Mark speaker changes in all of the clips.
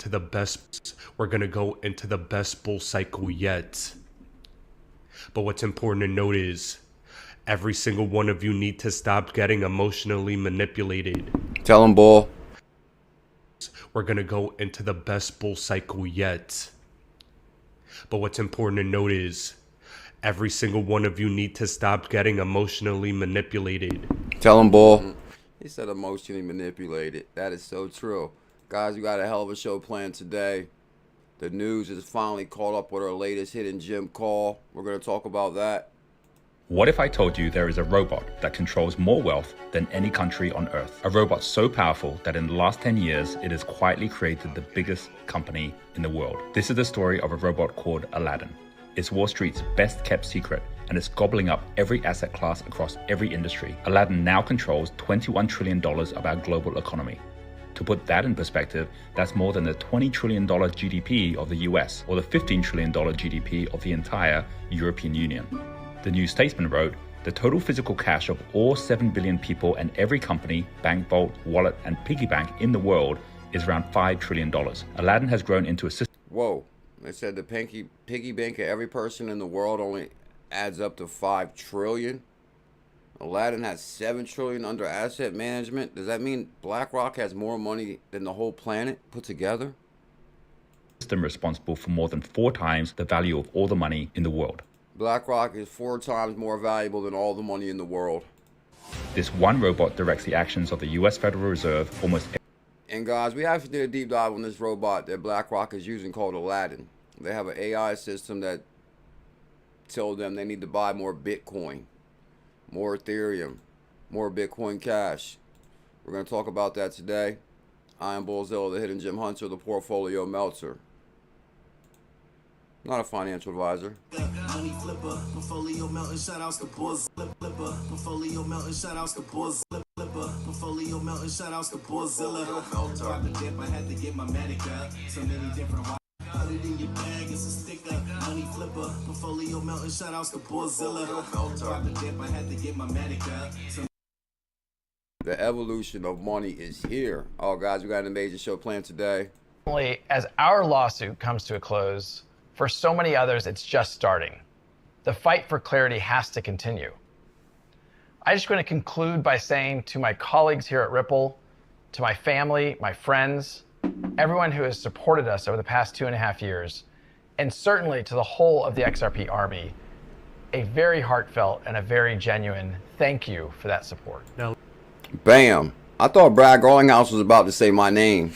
Speaker 1: into the best. We're gonna go into the best bull cycle yet. But what's important to note is every single one of you need to stop getting emotionally manipulated.
Speaker 2: Tell them, bull.
Speaker 1: We're gonna go into the best bull cycle yet. But what's important to note is every single one of you need to stop getting emotionally manipulated.
Speaker 2: Tell them, bull. He said emotionally manipulated. That is so true. Guys, we got a hell of a show planned today. The news is finally caught up with our latest hidden gem call. We're going to talk about that.
Speaker 3: What if I told you there is a robot that controls more wealth than any country on earth? A robot so powerful that in the last 10 years, it has quietly created the biggest company in the world. This is the story of a robot called Aladdin. It's Wall Street's best kept secret, and it's gobbling up every asset class across every industry. Aladdin now controls $21 trillion of our global economy. To put that in perspective, that's more than the $20 trillion GDP of the US or the $15 trillion GDP of the entire European Union. The New Statesman wrote, the total physical cash of all 7 billion people and every company, bank vault, wallet, and piggy bank in the world is around $5 trillion. Aladdin has grown into a system.
Speaker 2: Whoa, they said the piggy bank of every person in the world only adds up to 5 trillion. Aladdin has 7 trillion under asset management. Does that mean BlackRock has more money than the whole planet put together?
Speaker 3: System responsible for more than 4 times the value of all the money in the world.
Speaker 2: BlackRock is 4 times more valuable than all the money in the world.
Speaker 3: This one robot directs the actions of the US Federal Reserve almost.
Speaker 2: And guys, we actually did a deep dive on this robot that BlackRock is using called Aladdin. They have an AI system that told them they need to buy more Bitcoin, more Ethereum, more Bitcoin Cash. We're going to talk about that today. I am BuLLZiLLa, the hidden gem hunter, the portfolio melter. Not a financial advisor.
Speaker 4: Money flipper, portfolio melting, shout outs to BuLLZiLLa, portfolio melting, shout outs to BuLLZiLLa, portfolio melting, shout outs to BuLLZiLLa. Drop the dip, I had to get my medic up. So many different put it in your bag, it's a sticker. Money flipper, portfolio melting, shout outs to BuLLZiLLa. Drop the dip, I had to get my medic up.
Speaker 2: The evolution of money is here. Oh, guys, we got an amazing show planned today.
Speaker 5: As our lawsuit comes to a close, for so many others, it's just starting. The fight for clarity has to continue. I just want to conclude by saying to my colleagues here at Ripple, to my family, my friends, everyone who has supported us over the past 2.5 years, and certainly to the whole of the XRP Army, a very heartfelt and a very genuine thank you for that support.
Speaker 1: Now,
Speaker 2: bam. I thought Brad Garlinghouse was about to say my name.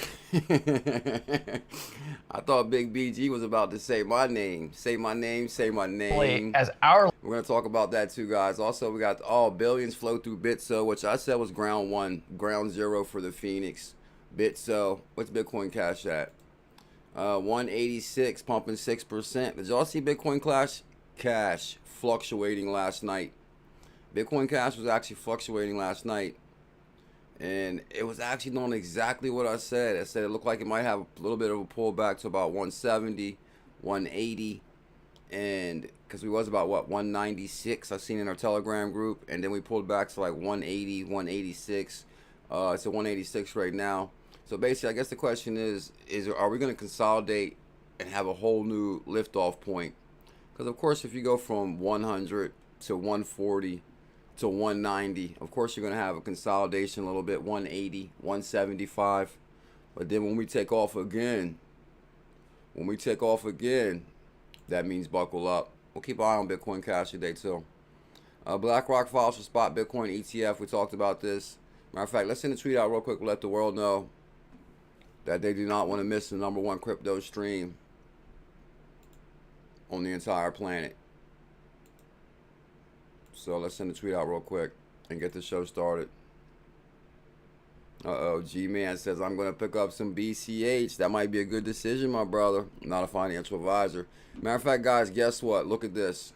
Speaker 2: I thought Big BG was about to say my name. Say my name, say my name. We're going to talk about that too, guys. Also, we got all billions flow through Bitso, which I said was ground 1, ground 0 for the Phoenix. Bitso, what's Bitcoin Cash at? 186, pumping 6%. Did y'all see Bitcoin Cash fluctuating last night? Bitcoin Cash was actually fluctuating last night. And it was actually doing exactly what I said. I said it looked like it might have a little bit of a pullback to about 170, 180. And because we was about, what, 196, I've seen in our Telegram group. And then we pulled back to like 180, 186. It's at 186 right now. So basically, I guess the question is are we going to consolidate and have a whole new liftoff point? Because, of course, if you go from 100 to 140 to 190, of course you're going to have a consolidation a little bit, 180, 175. But then when we take off again, that means buckle up. We'll keep an eye on Bitcoin Cash today too. BlackRock files for spot Bitcoin ETF. We talked about this. Matter of fact, let's send a tweet out real quick. Let the world know that they do not want to miss the #1 crypto stream on the entire planet. So let's send a tweet out real quick and get the show started. G-Man says, I'm going to pick up some BCH. That might be a good decision, my brother. I'm not a financial advisor. Matter of fact, guys, guess what? Look at this.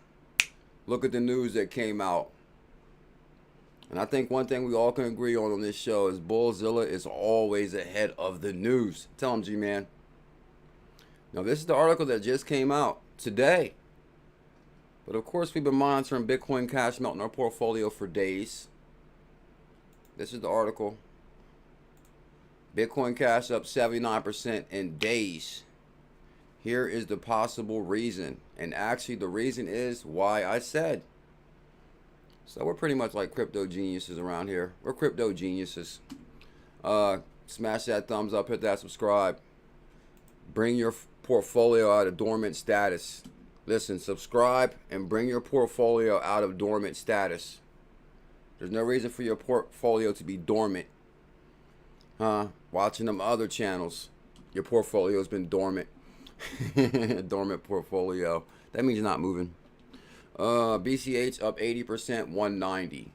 Speaker 2: Look at the news that came out. And I think one thing we all can agree on this show is BuLLZiLLa is always ahead of the news. Tell him, G-Man. Now, this is the article that just came out today. But of course, we've been monitoring Bitcoin Cash melt in our portfolio for days. This is the article. Bitcoin Cash up 79% in days. Here is the possible reason. And actually the reason is why I said. So we're pretty much like crypto geniuses around here. We're crypto geniuses. Smash that thumbs up, hit that subscribe. Bring your portfolio out of dormant status. Listen, subscribe and bring your portfolio out of dormant status. There's no reason for your portfolio to be dormant. Watching them other channels, your portfolio's been dormant. Dormant portfolio. That means you're not moving. BCH up 80%, 190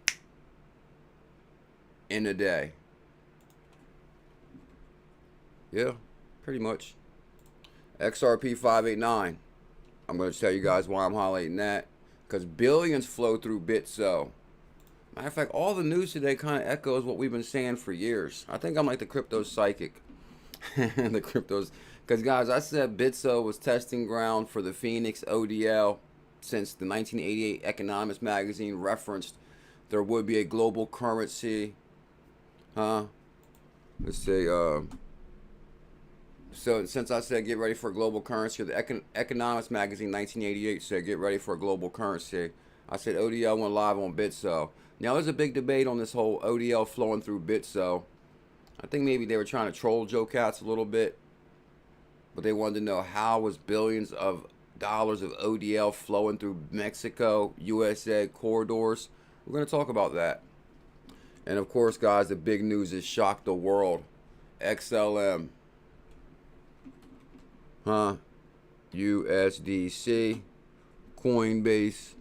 Speaker 2: in a day. Yeah, pretty much. XRP 589. I'm going to tell you guys why I'm highlighting that. Because billions flow through Bitso. Matter of fact, all the news today kind of echoes what we've been saying for years. I think I'm like the crypto psychic. The cryptos. Because, guys, I said Bitso was testing ground for the Phoenix ODL since the 1988 Economist magazine referenced there would be a global currency. Let's say, so since I said get ready for a global currency, the Economist magazine 1988 said get ready for a global currency. I said ODL went live on Bitso. Now, there's a big debate on this whole ODL flowing through Bitso. I think maybe they were trying to troll Joe Cats a little bit. But they wanted to know how was billions of dollars of ODL flowing through Mexico, USA corridors. We're going to talk about that. And of course, guys, the big news is shocked the world. XLM. USDC. Coinbase.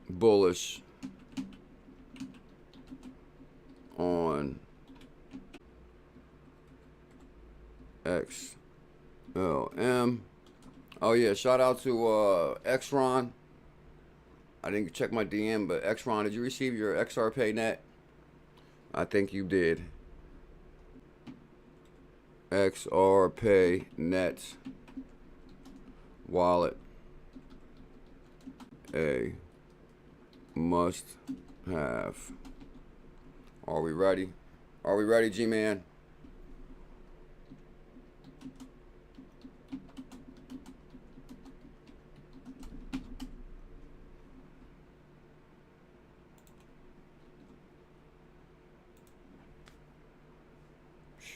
Speaker 2: Bullish on XLM. Oh yeah, shout out to XRon. I didn't check my DM, but XRon, did you receive your XRPayNet? I think you did. XRPayNet wallet. A must have. Are we ready? Are we ready, G-Man?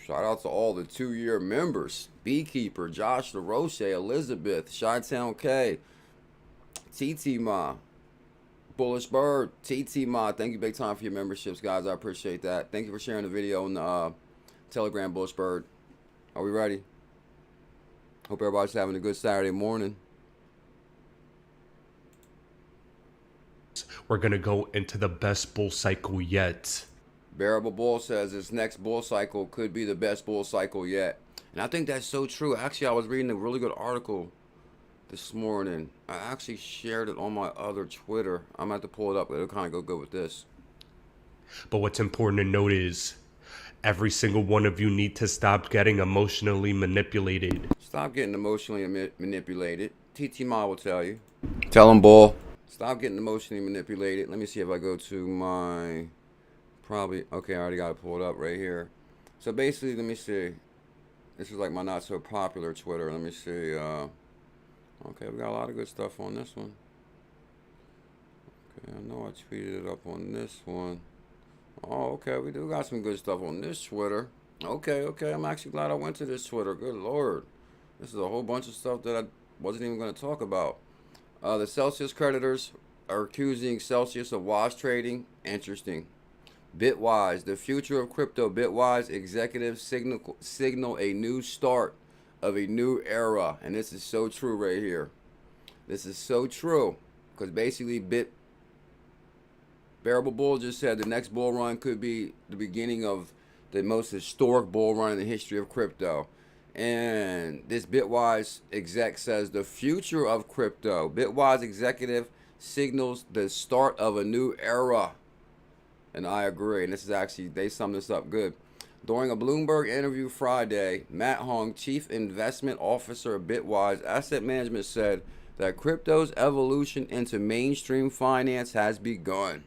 Speaker 2: Shout out to all the 2-year members. Beekeeper, Josh LaRoche, Elizabeth, Chi-Town K, TT Ma, Bullish Bird, TT Ma. Thank you big time for your memberships, guys. I appreciate that. Thank you for sharing the video on the Telegram, Bullish Bird. Are we ready? Hope everybody's having a good Saturday morning.
Speaker 1: We're going to go into the best bull cycle yet.
Speaker 2: Bearable Bull says this next bull cycle could be the best bull cycle yet. And I think that's so true. Actually, I was reading a really good article this morning. I actually shared it on my other Twitter. I'm going to have to pull it up. It'll kind of go good with this.
Speaker 1: But what's important to note is every single one of you need to stop getting emotionally manipulated.
Speaker 2: Stop getting emotionally manipulated. TT Ma will tell you. Tell him, Bull. Stop getting emotionally manipulated. Let me see if I go to my... Probably, okay, I already got it pulled up right here. So basically, let me see. This is like my not so popular Twitter. Let me see. Okay, we got a lot of good stuff on this one. Okay, I know I tweeted it up on this one. Oh, okay, we do got some good stuff on this Twitter. Okay, I'm actually glad I went to this Twitter. Good Lord. This is a whole bunch of stuff that I wasn't even going to talk about. The Celsius creditors are accusing Celsius of wash trading. Interesting. Bitwise, the future of crypto. Bitwise executives signal a new start of a new era. And this is so true right here. This is so true. Because basically Bearable Bull just said the next bull run could be the beginning of the most historic bull run in the history of crypto. And this Bitwise exec says the future of crypto. Bitwise executive signals the start of a new era. And I agree. And this is actually, they sum this up good. During a Bloomberg interview Friday, Matt Hong, Chief Investment Officer of Bitwise Asset Management, said that crypto's evolution into mainstream finance has begun.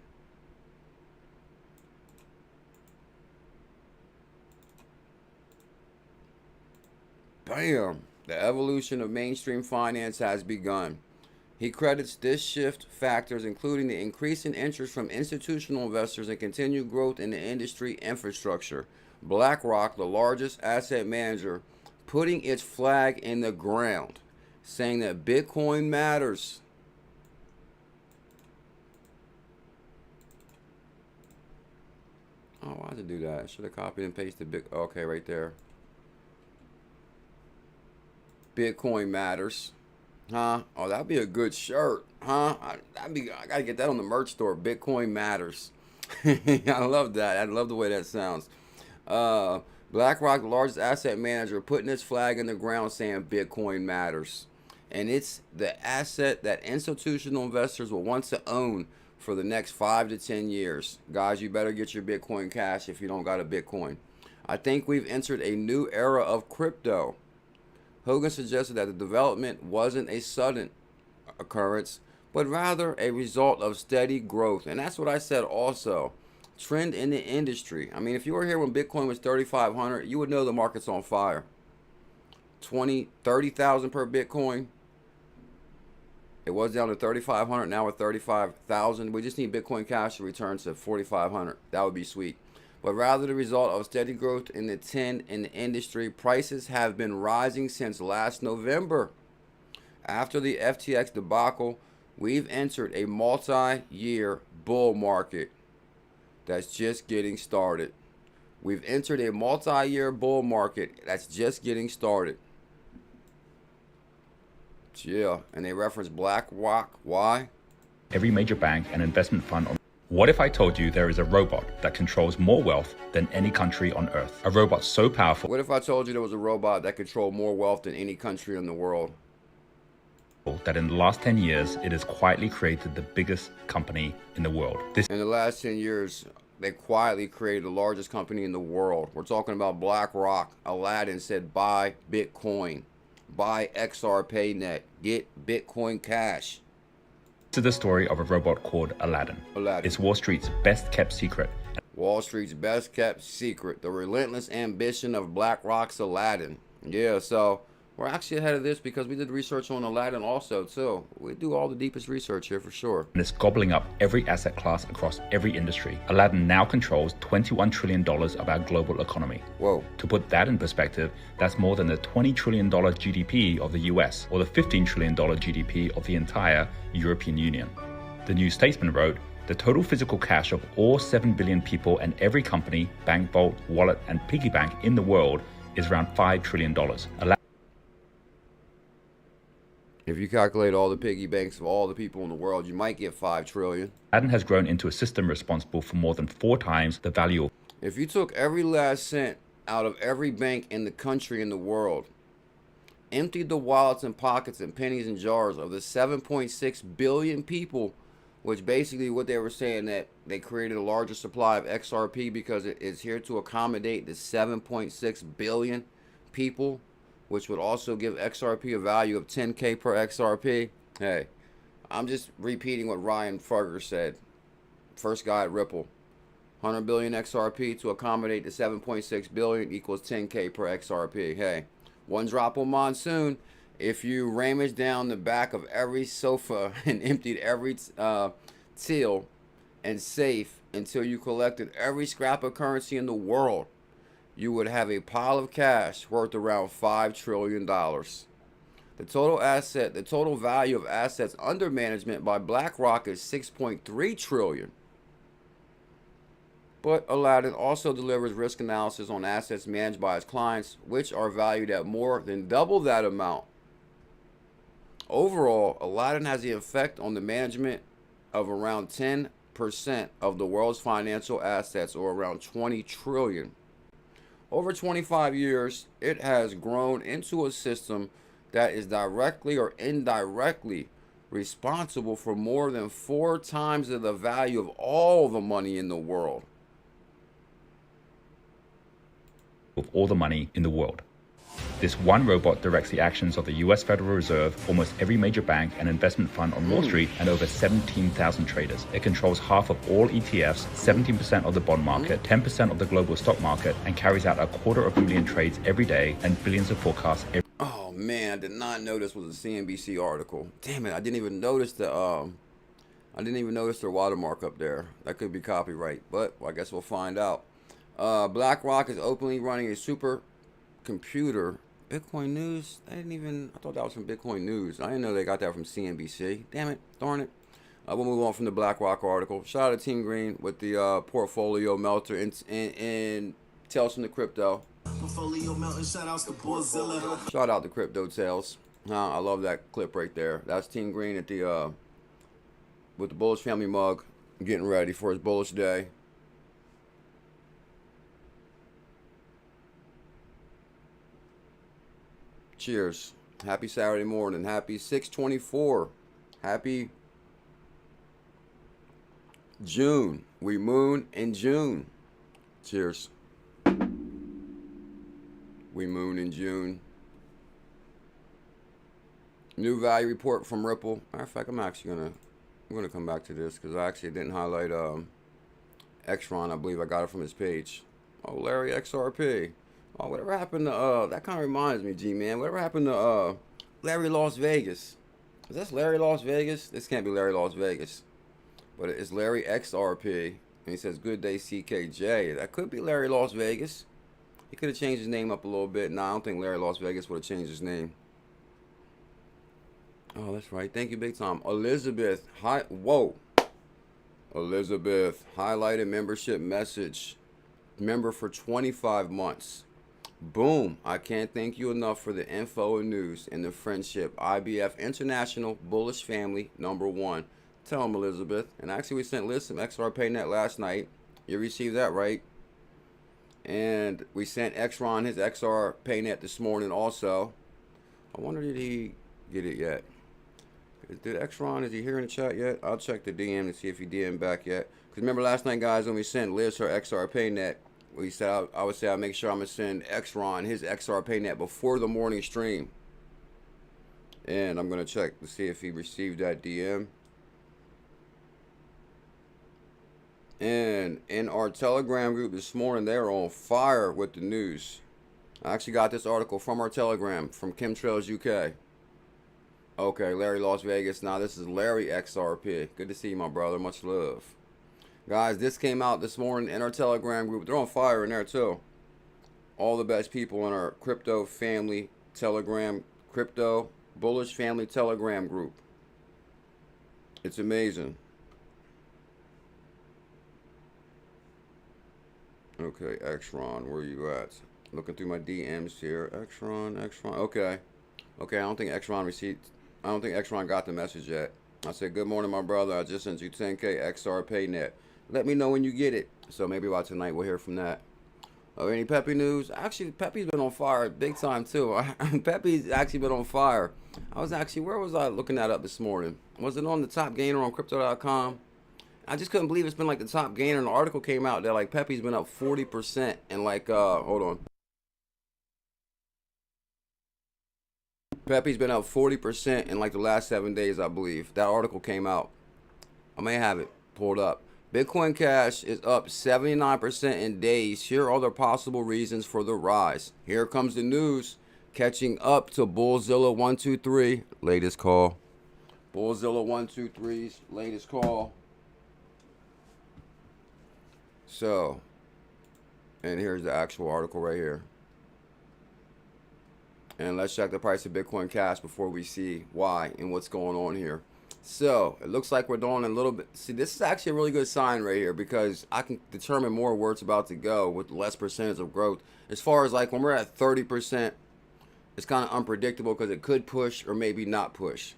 Speaker 2: Bam! The evolution of mainstream finance has begun. He credits this shift factors including the increasing interest from institutional investors and continued growth in the industry infrastructure. BlackRock, the largest asset manager, putting its flag in the ground, saying that Bitcoin matters. Oh, why did it do that? I should have copied and pasted okay, right there. Bitcoin matters. Huh? Oh, that'd be a good shirt. Huh? I gotta get that on the merch store. Bitcoin matters. I love that. I love the way that sounds. BlackRock, the largest asset manager, putting its flag in the ground saying Bitcoin matters. And it's the asset that institutional investors will want to own for the next 5 to 10 years. Guys, you better get your Bitcoin Cash if you don't got a Bitcoin. I think we've entered a new era of crypto. Hogan suggested that the development wasn't a sudden occurrence, but rather a result of steady growth. And that's what I said also. Trend in the industry. I mean, if you were here when Bitcoin was 3,500, you would know the market's on fire. 30,000 per Bitcoin. It was down to 3,500. Now we're 35,000. We just need Bitcoin Cash to return to 4,500. That would be sweet. But rather the result of steady growth in the industry. Prices have been rising since last November. After the FTX debacle, we've entered a multi-year bull market that's just getting started. We've entered a multi-year bull market that's just getting started. Yeah, and they reference BlackRock. Why?
Speaker 3: Every major bank and investment fund. What if I told you there is a robot that controls more wealth than any country on earth? A robot so powerful.
Speaker 2: What if I told you there was a robot that controlled more wealth than any country in the world?
Speaker 3: That in the last 10 years, it has quietly created the biggest company in the world.
Speaker 2: In the last 10 years, they quietly created the largest company in the world. We're talking about BlackRock. Aladdin said, buy Bitcoin. Buy XRPayNet. Get Bitcoin Cash.
Speaker 3: This is the story of a robot called Aladdin. It's Wall Street's best kept secret.
Speaker 2: Wall Street's best kept secret. The relentless ambition of BlackRock's Aladdin. Yeah, so we're actually ahead of this because we did research on Aladdin also, too. We do all the deepest research here for sure.
Speaker 3: And it's gobbling up every asset class across every industry. Aladdin now controls $21 trillion of our global economy.
Speaker 2: Whoa.
Speaker 3: To put that in perspective, that's more than the $20 trillion GDP of the US or the $15 trillion GDP of the entire European Union. The New Statesman wrote, the total physical cash of all 7 billion people and every company, bank, vault, wallet, and piggy bank in the world is around $5 trillion.
Speaker 2: If you calculate all the piggy banks of all the people in the world, you might get 5 trillion.
Speaker 3: Aladdin has grown into a system responsible for more than 4 times the value of.
Speaker 2: If you took every last cent out of every bank in the country in the world, emptied the wallets and pockets and pennies and jars of the 7.6 billion people, which basically what they were saying that they created a larger supply of XRP because it is here to accommodate the 7.6 billion people, which would also give XRP a value of 10K per XRP. Hey, I'm just repeating what Ryan Fugger said. First guy at Ripple. 100 billion XRP to accommodate the 7.6 billion equals 10K per XRP. Hey, one drop on monsoon. If you ramaged down the back of every sofa and emptied every till and safe until you collected every scrap of currency in the world, you would have a pile of cash worth around $5 trillion. The total value of assets under management by BlackRock is $6.3 trillion. But Aladdin also delivers risk analysis on assets managed by its clients, which are valued at more than double that amount. Overall, Aladdin has the effect on the management of around 10% of the world's financial assets, or around 20 trillion. Over 25 years, it has grown into a system that is directly or indirectly responsible for more than 4 times of the value of all the money in the world.
Speaker 3: Of all the money in the world. This one robot directs the actions of the US Federal Reserve, almost every major bank and investment fund on Wall Street, and over 17,000 traders. It controls half of all ETFs, 17% of the bond market, 10% of the global stock market, and carries out 250,000 trades every day and billions of forecasts every.
Speaker 2: Oh man, I did not know this was a CNBC article. Damn it, I didn't even notice their watermark up there. That could be copyright, but I guess we'll find out. BlackRock is openly running a super computer. Bitcoin News? I thought that was from Bitcoin News. I didn't know they got that from CNBC. Damn it, darn it. We'll move on from the BlackRock article. Shout out to Team Green with the portfolio melter and Tales from the Crypto.
Speaker 4: Portfolio melting, shout outs to BuLLZiLLa.
Speaker 2: Shout out to Crypto Tales. I love that clip right there. That's Team Green at the with the Bullish family mug, getting ready for his bullish day. Cheers. Happy Saturday morning. Happy 6/24. Happy June. We moon in June. Cheers. We moon in June. New value report from Ripple. Matter of fact, I'm gonna come back to this because I actually didn't highlight XRP. I believe I got it from his page. Oh, Larry XRP. Oh, whatever happened to that kind of reminds me, G-Man. Whatever happened to Larry Las Vegas? Is this Larry Las Vegas? This can't be Larry Las Vegas. But it's Larry XRP. And he says, good day, CKJ. That could be Larry Las Vegas. He could have changed his name up a little bit. No, I don't think Larry Las Vegas would have changed his name. Oh, that's right. Thank you, big time. Elizabeth. Hi. Whoa. Elizabeth. Highlighted membership message. Member for 25 months. Boom. I can't thank you enough for the info and news and the friendship. IBF International Bullish Family #1. Tell him, Elizabeth. And actually, we sent Liz some XRPayNet last night. You received that, right? And we sent Xron his XRPayNet this morning also. I wonder, did he get it yet? Did Xron, is he here in the chat yet? I'll check the DM to see if he DM back yet. Because remember last night, guys, when we sent Liz her XRPayNet, we said I would say I'll make sure I'm going to send Xron his XRPayNet before the morning stream. And I'm going to check to see if he received that DM. And in our Telegram group this morning, they're on fire with the news. I actually got this article from our Telegram, from Chemtrails UK. Okay, Larry Las Vegas. Now this is Larry XRP. Good to see you, my brother. Much love. Guys, this came out this morning in our Telegram group. They're on fire in there too. All the best people in our crypto family Telegram, crypto bullish family Telegram group. It's amazing. Okay, Xron, where you at? Looking through my DMs here. Xron. Okay. Okay, I don't think Xron got the message yet. I said, good morning, my brother. I just sent you 10K XRPayNet. Let me know when you get it. So maybe by tonight we'll hear from that. Any Pepe news? Actually, Pepe's been on fire big time too. Pepe's actually been on fire. I was actually, where was I looking that up this morning? Was it on the top gainer on crypto.com? I just couldn't believe it's been like the top gainer. And the article came out that like Pepe's been up 40% and like, hold on. Pepe's been up 40% in like the last 7 days, I believe. That article came out. I may have it pulled up. Bitcoin Cash is up 79% in days. Here are the possible reasons for the rise. Here comes the news. Catching up to BuLLZiLLa123. Latest call. BuLLZiLLa123's latest call. So, and here's the actual article right here. And let's check the price of Bitcoin Cash before we see why and what's going on here. So, it looks like we're doing a little bit. See, this is actually a really good sign right here because I can determine more where it's about to go with less percentage of growth. As far as like when we're at 30%, it's kind of unpredictable because it could push or maybe not push.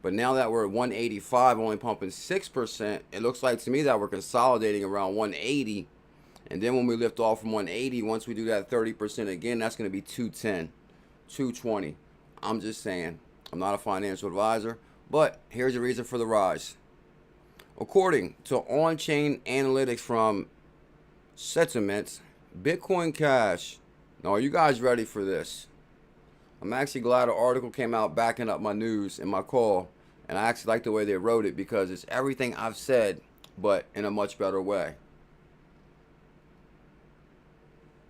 Speaker 2: But now that we're at 185, only pumping 6%, it looks like to me that we're consolidating around 180. And then when we lift off from 180, once we do that 30% again, that's going to be 210, 220. I'm just saying. I'm not a financial advisor. But here's the reason for the rise. According to on-chain analytics from Sentiments, Bitcoin Cash. Now, are you guys ready for this? I'm actually glad an article came out backing up my news and my call. And I actually like the way they wrote it because it's everything I've said, but in a much better way.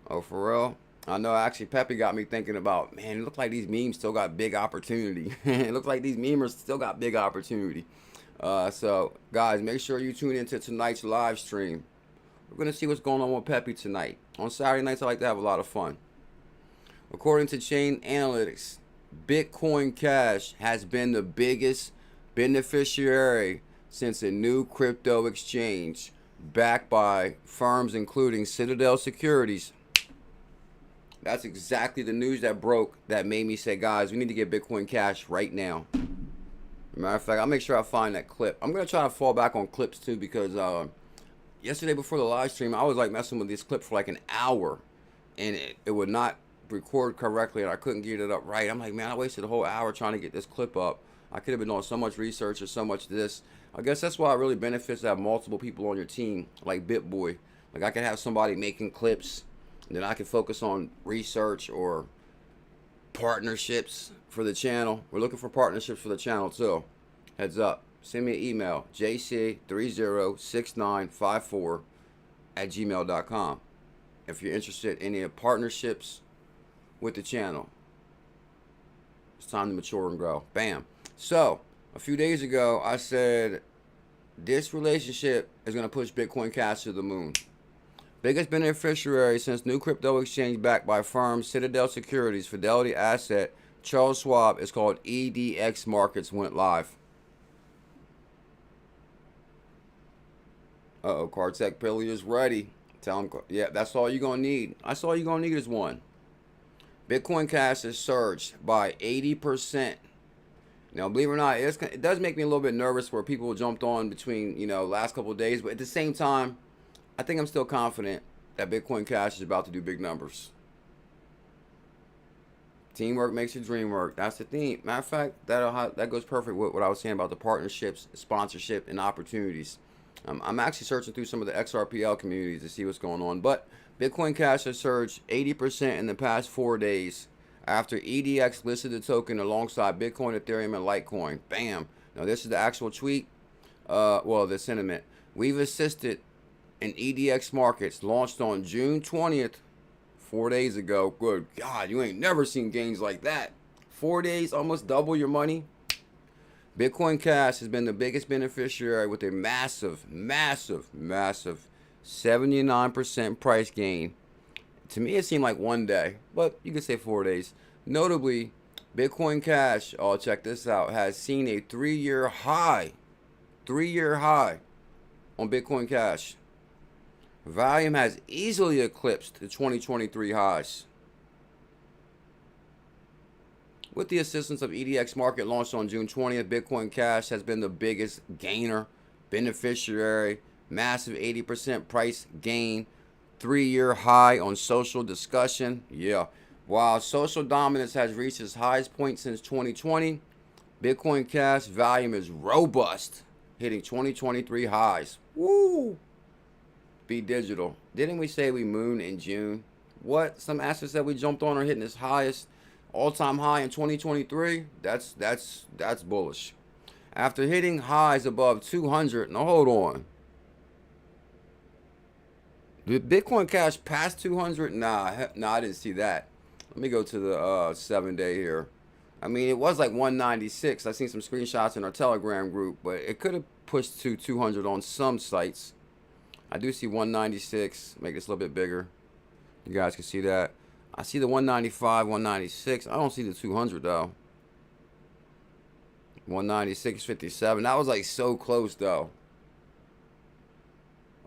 Speaker 2: Oh, for real? I know, actually, Peppy got me thinking about, man, it looks like these memes still got big opportunity. It looks like these memers still got big opportunity. So, guys, make sure you tune into tonight's live stream. We're going to see what's going on with Peppy tonight. On Saturday nights, I like to have a lot of fun. According to Chain Analytics, Bitcoin Cash has been the biggest beneficiary since a new crypto exchange backed by firms including Citadel Securities. That's exactly the news that broke that made me say, guys, we need to get Bitcoin Cash right now. Matter of fact, I'll make sure I find that clip. I'm going to try to fall back on clips too because yesterday before the live stream, I was like messing with this clip for like an hour and it would not record correctly and I couldn't get it up right. I'm like, man, I wasted a whole hour trying to get this clip up. I could have been doing so much research or so much this. I guess that's why it really benefits to have multiple people on your team, like BitBoy. Like I could have somebody making clips, and then I can focus on research or partnerships for the channel. We're looking for partnerships for the channel too. Heads up. Send me an email, jc306954@gmail.com if you're interested in any partnerships with the channel. It's time to mature and grow. Bam. So, a few days ago, I said this relationship is going to push Bitcoin Cash to the moon. Biggest beneficiary since new crypto exchange backed by firms Citadel Securities, Fidelity Asset, Charles Schwab is called EDX Markets went live. Uh-oh, Kartek Pilly is ready. Tell him, yeah, that's all you're going to need. That's all you're going to need is one. Bitcoin Cash has surged by 80%. Now, believe it or not, it does make me a little bit nervous where people jumped on between, last couple of days. But at the same time, I think I'm still confident that Bitcoin Cash is about to do big numbers. Teamwork makes the dream work. That's the theme. Matter of fact, that goes perfect with what I was saying about the partnerships, sponsorship, and opportunities. I'm actually searching through some of the XRPL communities to see what's going on. But Bitcoin Cash has surged 80% in the past 4 days after EDX listed the token alongside Bitcoin, Ethereum, and Litecoin. Bam. Now, this is the actual tweet. The sentiment. We've assisted in EDX markets launched on June 20th, 4 days ago. Good God, you ain't never seen gains like that. 4 days, almost double your money. Bitcoin Cash has been the biggest beneficiary with a massive 79% price gain. To me, it seemed like 1 day, but you could say 4 days. Notably, Bitcoin Cash, check this out, has seen a 3-year high on Bitcoin Cash. Volume has easily eclipsed the 2023 highs. With the assistance of EDX Market launched on June 20th, Bitcoin Cash has been the biggest gainer, beneficiary, massive 80% price gain, 3-year high on social discussion. Yeah. While social dominance has reached its highest point since 2020, Bitcoin Cash volume is robust, hitting 2023 highs. Woo! Be digital. Didn't we say we mooned in June? What? Some assets that we jumped on are hitting its highest all-time high in 2023. That's bullish. After hitting highs above 200. Now hold on. Did Bitcoin Cash pass 200? Nah, I didn't see that. Let me go to the 7-day here. I mean, it was like 196. I seen some screenshots in our Telegram group, but it could have pushed to 200 on some sites. I do see 196. Make this a little bit bigger. You guys can see that. I see the 195, 196. I don't see the 200 though. 196.57. That was like so close though.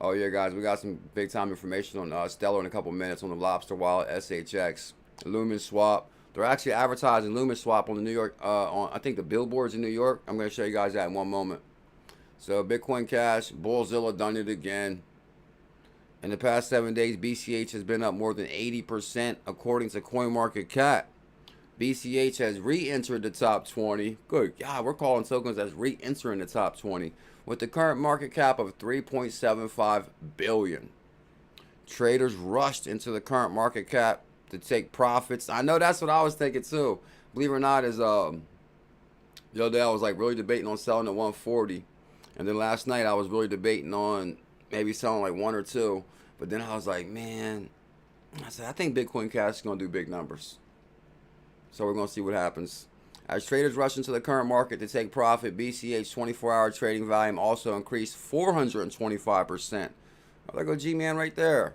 Speaker 2: Oh yeah, guys, we got some big time information on Stellar in a couple minutes on the Lobster Wallet, SHX, Lumen Swap. They're actually advertising Lumen Swap on the New York, on I think the billboards in New York. I'm going to show you guys that in one moment. So Bitcoin Cash, BuLLZiLLa done it again. In the past 7 days, BCH has been up more than 80% according to CoinMarketCap. BCH has re-entered the top 20. Good God, we're calling tokens that's re-entering the top 20 with the current market cap of $3.75 billion. Traders rushed into the current market cap to take profits. I know that's what I was thinking too. Believe it or not, is the other day I was like really debating on selling at 140, and then last night I was really debating on maybe selling like 1 or 2. But then I was like, man, I said I think Bitcoin Cash is gonna do big numbers. So we're gonna see what happens. As traders rush into the current market to take profit, BCH 24-hour trading volume also increased 425%. Oh, there go G-Man right there.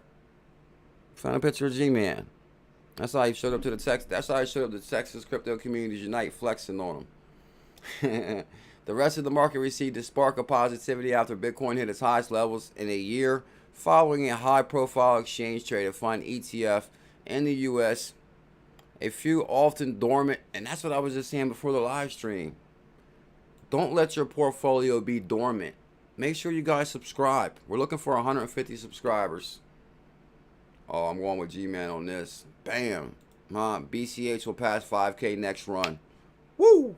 Speaker 2: Found a picture of G-Man. That's how he showed up to the Texas. That's how he showed up to Texas Crypto Communities Unite, flexing on them. The rest of the market received a spark of positivity after Bitcoin hit its highest levels in a year, following a high-profile exchange-traded fund ETF in the U.S. A few often dormant, and that's what I was just saying before the live stream. Don't let your portfolio be dormant. Make sure you guys subscribe. We're looking for 150 subscribers. Oh, I'm going with G-Man on this. Bam. BCH will pass 5K next run. Woo!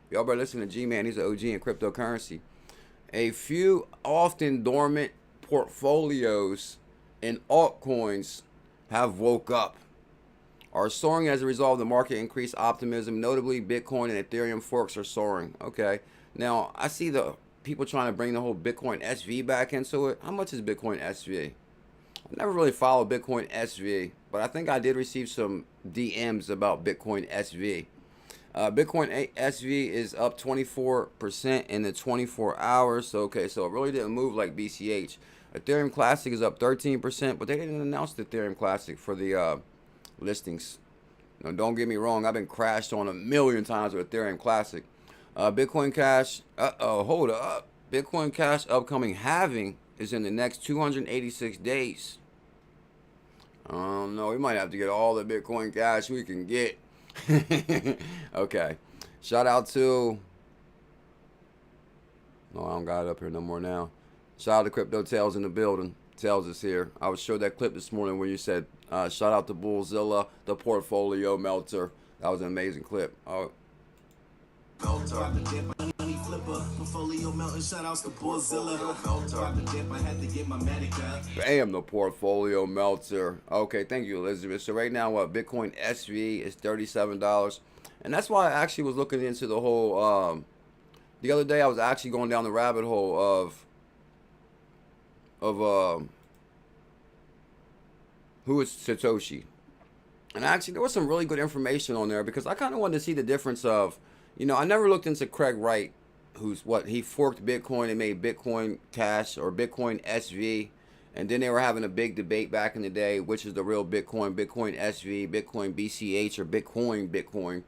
Speaker 2: Y'all better listen to G-Man. He's an OG in cryptocurrency. A few often dormant portfolios in altcoins have woke up. Are soaring as a result of the market increased optimism. Notably, Bitcoin and Ethereum forks are soaring. Okay. Now, I see the people trying to bring the whole Bitcoin SV back into it. How much is Bitcoin SV? I've never really followed Bitcoin SV, but I think I did receive some DMs about Bitcoin SV. Bitcoin SV is up 24% in the 24 hours. So, okay, so it really didn't move like BCH. Ethereum Classic is up 13%, but they didn't announce the Ethereum Classic for the listings. Now, don't get me wrong, I've been crashed on a million times with Ethereum Classic. Bitcoin Cash, hold up. Bitcoin Cash upcoming halving is in the next 286 days. I don't know, we might have to get all the Bitcoin Cash we can get. Okay. Shout out to, no, I don't got it up here no more now. Shout out to Crypto Tales in the building. Tales is here. I was showed that clip this morning where you said, shout out to BuLLZiLLa, the portfolio melter. That was an amazing clip. Oh. Bam, the portfolio melter. Okay, thank you, Elizabeth. So right now, Bitcoin SV is $37, and that's why I actually was looking into the whole. The other day, I was actually going down the rabbit hole of who is Satoshi, and actually there was some really good information on there because I kind of wanted to see the difference of. You know, I never looked into Craig Wright, who's he forked Bitcoin and made Bitcoin Cash or Bitcoin SV. And then they were having a big debate back in the day, which is the real Bitcoin, Bitcoin SV, Bitcoin BCH, or Bitcoin.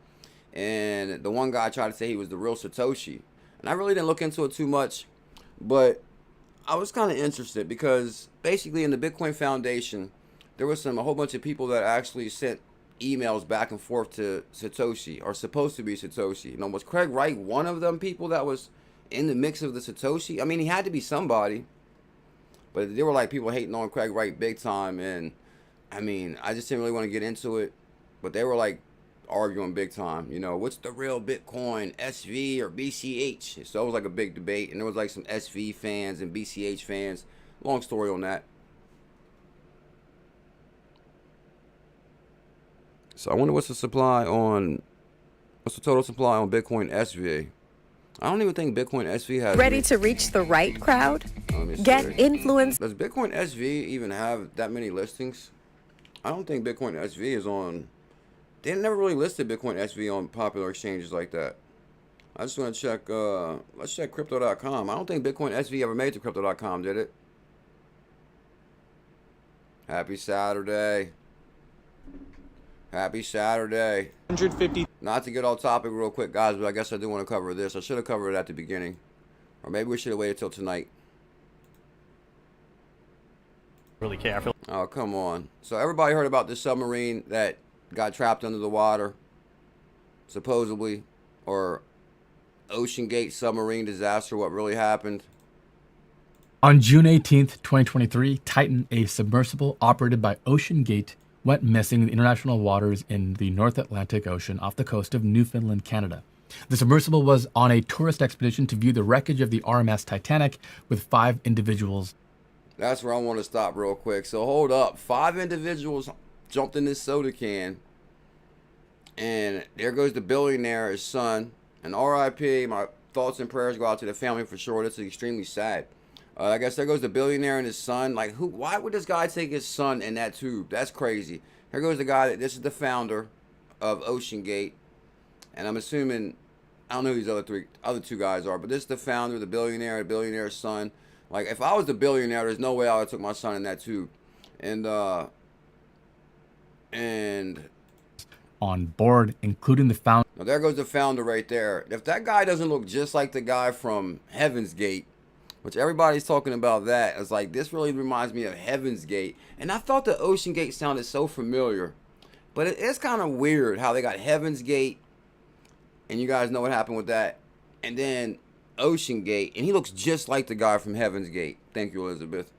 Speaker 2: And the one guy tried to say he was the real Satoshi. And I really didn't look into it too much, but I was kind of interested because basically in the Bitcoin Foundation, there was a whole bunch of people that actually sent emails back and forth to Satoshi, or supposed to be Satoshi. You know, was Craig Wright one of them people that was in the mix of the Satoshi? I mean, he had to be somebody, but there were like people hating on Craig Wright big time, and I mean, I just didn't really want to get into it, but they were like arguing big time. You know, what's the real Bitcoin, SV or BCH? So it was like a big debate, and there was like some SV fans and BCH fans. Long story on that. So I wonder what's the total supply on Bitcoin SV? I don't even think Bitcoin SV has.
Speaker 6: Ready to reach the right crowd? Get influence.
Speaker 2: Does Bitcoin SV even have that many listings? I don't think Bitcoin SV is on. They never really listed Bitcoin SV on popular exchanges like that. I just want to check. Let's check Crypto.com. I don't think Bitcoin SV ever made to Crypto.com, did it? Happy Saturday. Happy Saturday.
Speaker 7: 150.
Speaker 2: Not to get off topic real quick, guys, but I guess I do want to cover this. I should have covered it at the beginning. Or maybe we should have waited till tonight.
Speaker 7: Really careful.
Speaker 2: Oh, come on. So everybody heard about this submarine that got trapped under the water, supposedly, or Ocean Gate submarine disaster, what really happened?
Speaker 8: On June 18th, 2023, Titan, a submersible operated by Ocean Gate, went missing in the international waters in the North Atlantic Ocean off the coast of Newfoundland, Canada. The submersible was on a tourist expedition to view the wreckage of the RMS Titanic with 5 individuals.
Speaker 2: That's where I want to stop real quick. So hold up. 5 individuals jumped in this soda can. And there goes the billionaire, his son. And RIP, my thoughts and prayers go out to the family for sure. This is extremely sad. I guess there goes the billionaire and his son. Like, who? Why would this guy take his son in that tube? That's crazy. Here goes the guy. This is the founder of OceanGate. And I'm assuming, I don't know who these other two guys are, but this is the founder, the billionaire's son. Like, if I was the billionaire, there's no way I would have took my son in that tube. And
Speaker 8: on board, including the founder.
Speaker 2: Now there goes the founder right there. If that guy doesn't look just like the guy from Heaven's Gate, which everybody's talking about that, it's like, this really reminds me of Heaven's Gate. And I thought the Ocean Gate sounded so familiar. But it's kind of weird how they got Heaven's Gate, and you guys know what happened with that. And then Ocean Gate, and he looks just like the guy from Heaven's Gate. Thank you, Elizabeth.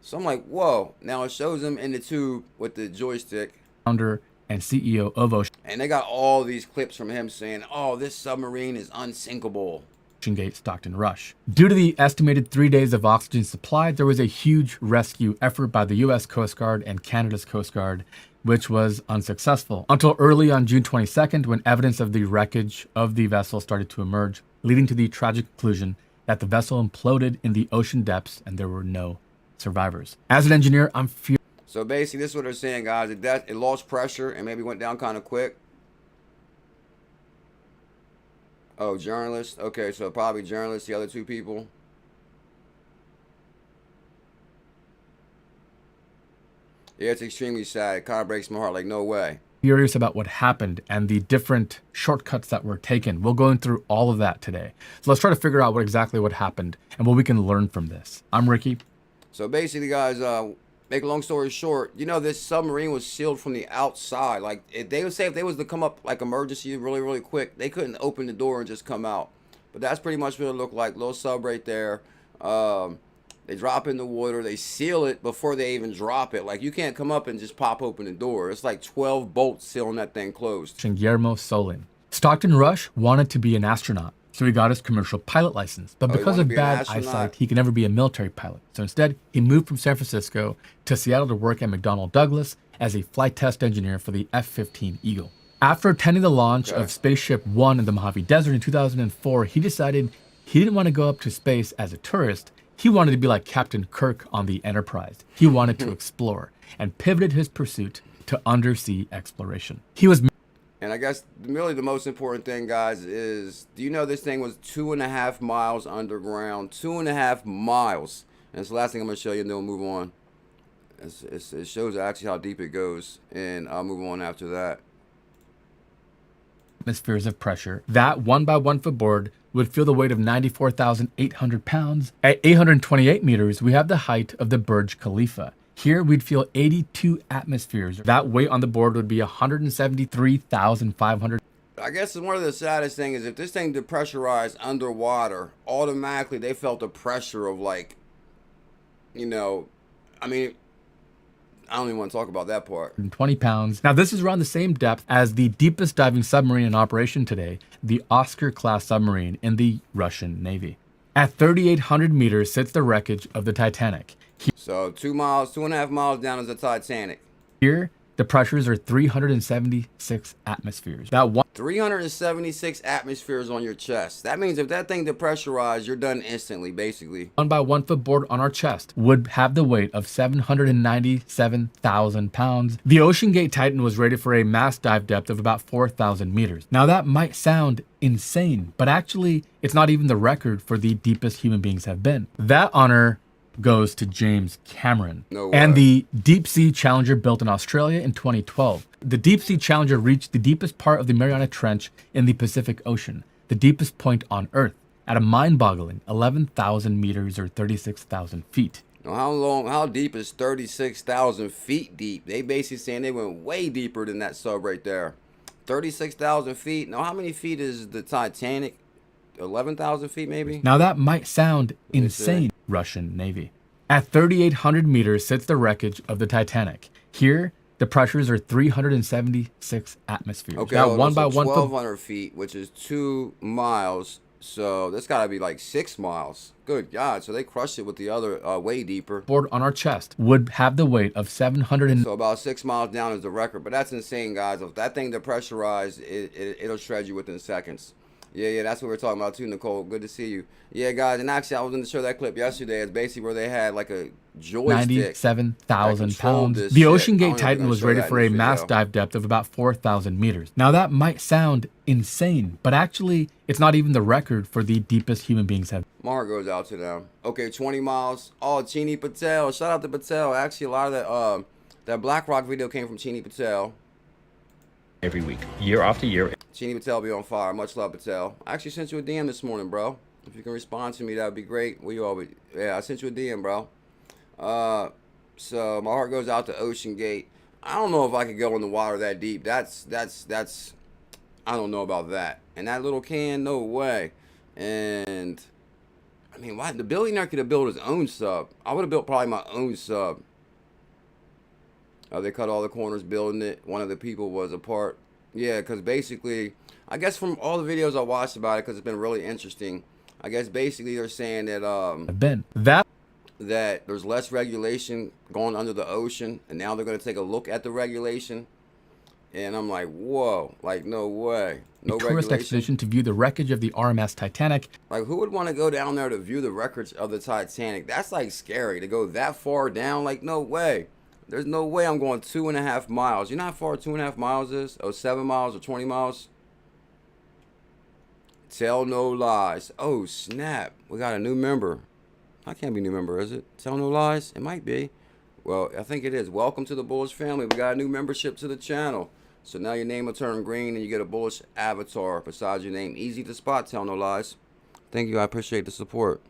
Speaker 2: So I'm like, whoa. Now it shows him in the tube with the joystick.
Speaker 8: Founder and CEO of
Speaker 2: And they got all these clips from him saying, oh, this submarine is unsinkable.
Speaker 8: OceanGate Stockton Rush. Due to the estimated 3 days of oxygen supply, there was a huge rescue effort by the US Coast Guard and Canada's Coast Guard, which was unsuccessful until early on June 22nd, when evidence of the wreckage of the vessel started to emerge, leading to the tragic conclusion that the vessel imploded in the ocean depths and there were no survivors. As an engineer, I'm furious.
Speaker 2: So basically, this is what they're saying, guys. It lost pressure and maybe went down kind of quick. Oh, journalists. Okay, so probably journalists, the other two people. Yeah, it's extremely sad. It kind of breaks my heart. Like, no way.
Speaker 8: Furious about what happened and the different shortcuts that were taken. We'll go through all of that today. So let's try to figure out exactly what happened and what we can learn from this. I'm Ricky.
Speaker 2: So basically, guys, make a long story short, you know, this submarine was sealed from the outside. Like, they would say if they was to come up like emergency really, really quick, they couldn't open the door and just come out. But that's pretty much what it looked like. Little sub right there. They drop in the water. They seal it before they even drop it. Like, you can't come up and just pop open the door. It's like 12 bolts sealing that thing closed.
Speaker 8: 𝕤𝕝𝕚𝕝. Stockton Rush wanted to be an astronaut, so he got his commercial pilot license. But because of bad eyesight, he could never be a military pilot. So instead, he moved from San Francisco to Seattle to work at McDonnell Douglas as a flight test engineer for the F-15 Eagle. After attending the launch of Spaceship One in the Mojave Desert in 2004, he decided he didn't want to go up to space as a tourist. He wanted to be like Captain Kirk on the Enterprise. He wanted to explore and pivoted his pursuit to undersea exploration. He was...
Speaker 2: And I guess really the most important thing, guys, is, do you know this thing was 2.5 miles underground? 2.5 miles. And it's the last thing I'm going to show you, and then we'll move on. It shows actually how deep it goes, and I'll move on after that.
Speaker 8: Atmospheres of pressure. That 1 by 1 foot board would feel the weight of 94,800 pounds. At 828 meters, we have the height of the Burj Khalifa. Here, we'd feel 82 atmospheres. That weight on the board would be 173,500.
Speaker 2: I guess one of the saddest things is if this thing depressurized underwater, automatically they felt the pressure of, like, you know, I mean, I don't even want to talk about that part.
Speaker 8: 20 pounds. Now, this is around the same depth as the deepest diving submarine in operation today, the Oscar-class submarine in the Russian Navy. At 3,800 meters sits the wreckage of the Titanic.
Speaker 2: So 2.5 miles down is the Titanic.
Speaker 8: Here, the pressures are 376 atmospheres. That
Speaker 2: 376 atmospheres on your chest. That means if that thing depressurized, you're done instantly, basically.
Speaker 8: 1 by 1 foot board on our chest would have the weight of 797,000 pounds. The OceanGate Titan was rated for a mass dive depth of about 4,000 meters. Now that might sound insane, but actually it's not even the record for the deepest human beings have been. That honor goes to James Cameron and the Deep Sea Challenger built in Australia in 2012. The Deep Sea Challenger reached the deepest part of the Mariana Trench in the Pacific Ocean, the deepest point on Earth, at a mind-boggling 11,000 meters or 36,000 feet.
Speaker 2: Now, how deep is 36,000 feet deep? They basically saying they went way deeper than that sub right there. 36,000 feet. Now, how many feet is the Titanic? 11,000 feet maybe?
Speaker 8: Now that might sound insane. Russian Navy. At 3,800 meters sits the wreckage of the Titanic. Here, the pressures are 376 atmospheres.
Speaker 2: Okay,
Speaker 8: now 1 by 1
Speaker 2: 1,200 feet, which is 2 miles. So this got to be like 6 miles. Good God. So they crushed it with the other way deeper.
Speaker 8: Board on our chest would have the weight of 700.
Speaker 2: So about 6 miles down is the record. But that's insane, guys. If that thing depressurized, it'll shred you within seconds. Yeah, that's what we're talking about too, Nicole. Good to see you. Yeah, guys, and actually I was going to show that clip yesterday. It's basically where they had like a joystick.
Speaker 8: 97,000 pounds. The Ocean Gate Titan was rated for a mass dive depth of about 4,000 meters. Now that might sound insane, but actually it's not even the record for the deepest human beings have.
Speaker 2: My heart goes out to them. Okay, 20 miles. Oh, Chini Patel. Shout out to Patel. Actually, a lot of that BlackRock video came from Chini Patel.
Speaker 3: Every week, year after year.
Speaker 2: Chini Patel be on fire. Much love, Patel. I actually sent you a DM this morning, bro. If you can respond to me, that would be great. Yeah, I sent you a DM, bro. So my heart goes out to Ocean Gate. I don't know if I could go in the water that deep. That's I don't know about that. And that little can, no way. And I mean, why the billionaire could have built his own sub? I would have built probably my own sub. They cut all the corners building it. One of the people was a part. Yeah, because basically, I guess from all the videos I watched about it, because it's been really interesting, I guess basically they're saying that that there's less regulation going under the ocean, and now they're going to take a look at the regulation. And I'm like, whoa, like, no way. No
Speaker 8: tourist expedition to view the wreckage of the RMS Titanic.
Speaker 2: Like, who would want to go down there to view the wreckage of the Titanic? That's like scary to go that far down. Like, no way. There's no way I'm going 2.5 miles. You know how far 2.5 miles is? Oh, 7 miles or 20 miles? Tell no lies. Oh, snap. We got a new member. I can't be a new member, is it? Tell no lies? It might be. Well, I think it is. Welcome to the Bullish family. We got a new membership to the channel. So now your name will turn green and you get a bullish avatar besides your name. Easy to spot, tell no lies. Thank you. I appreciate the support.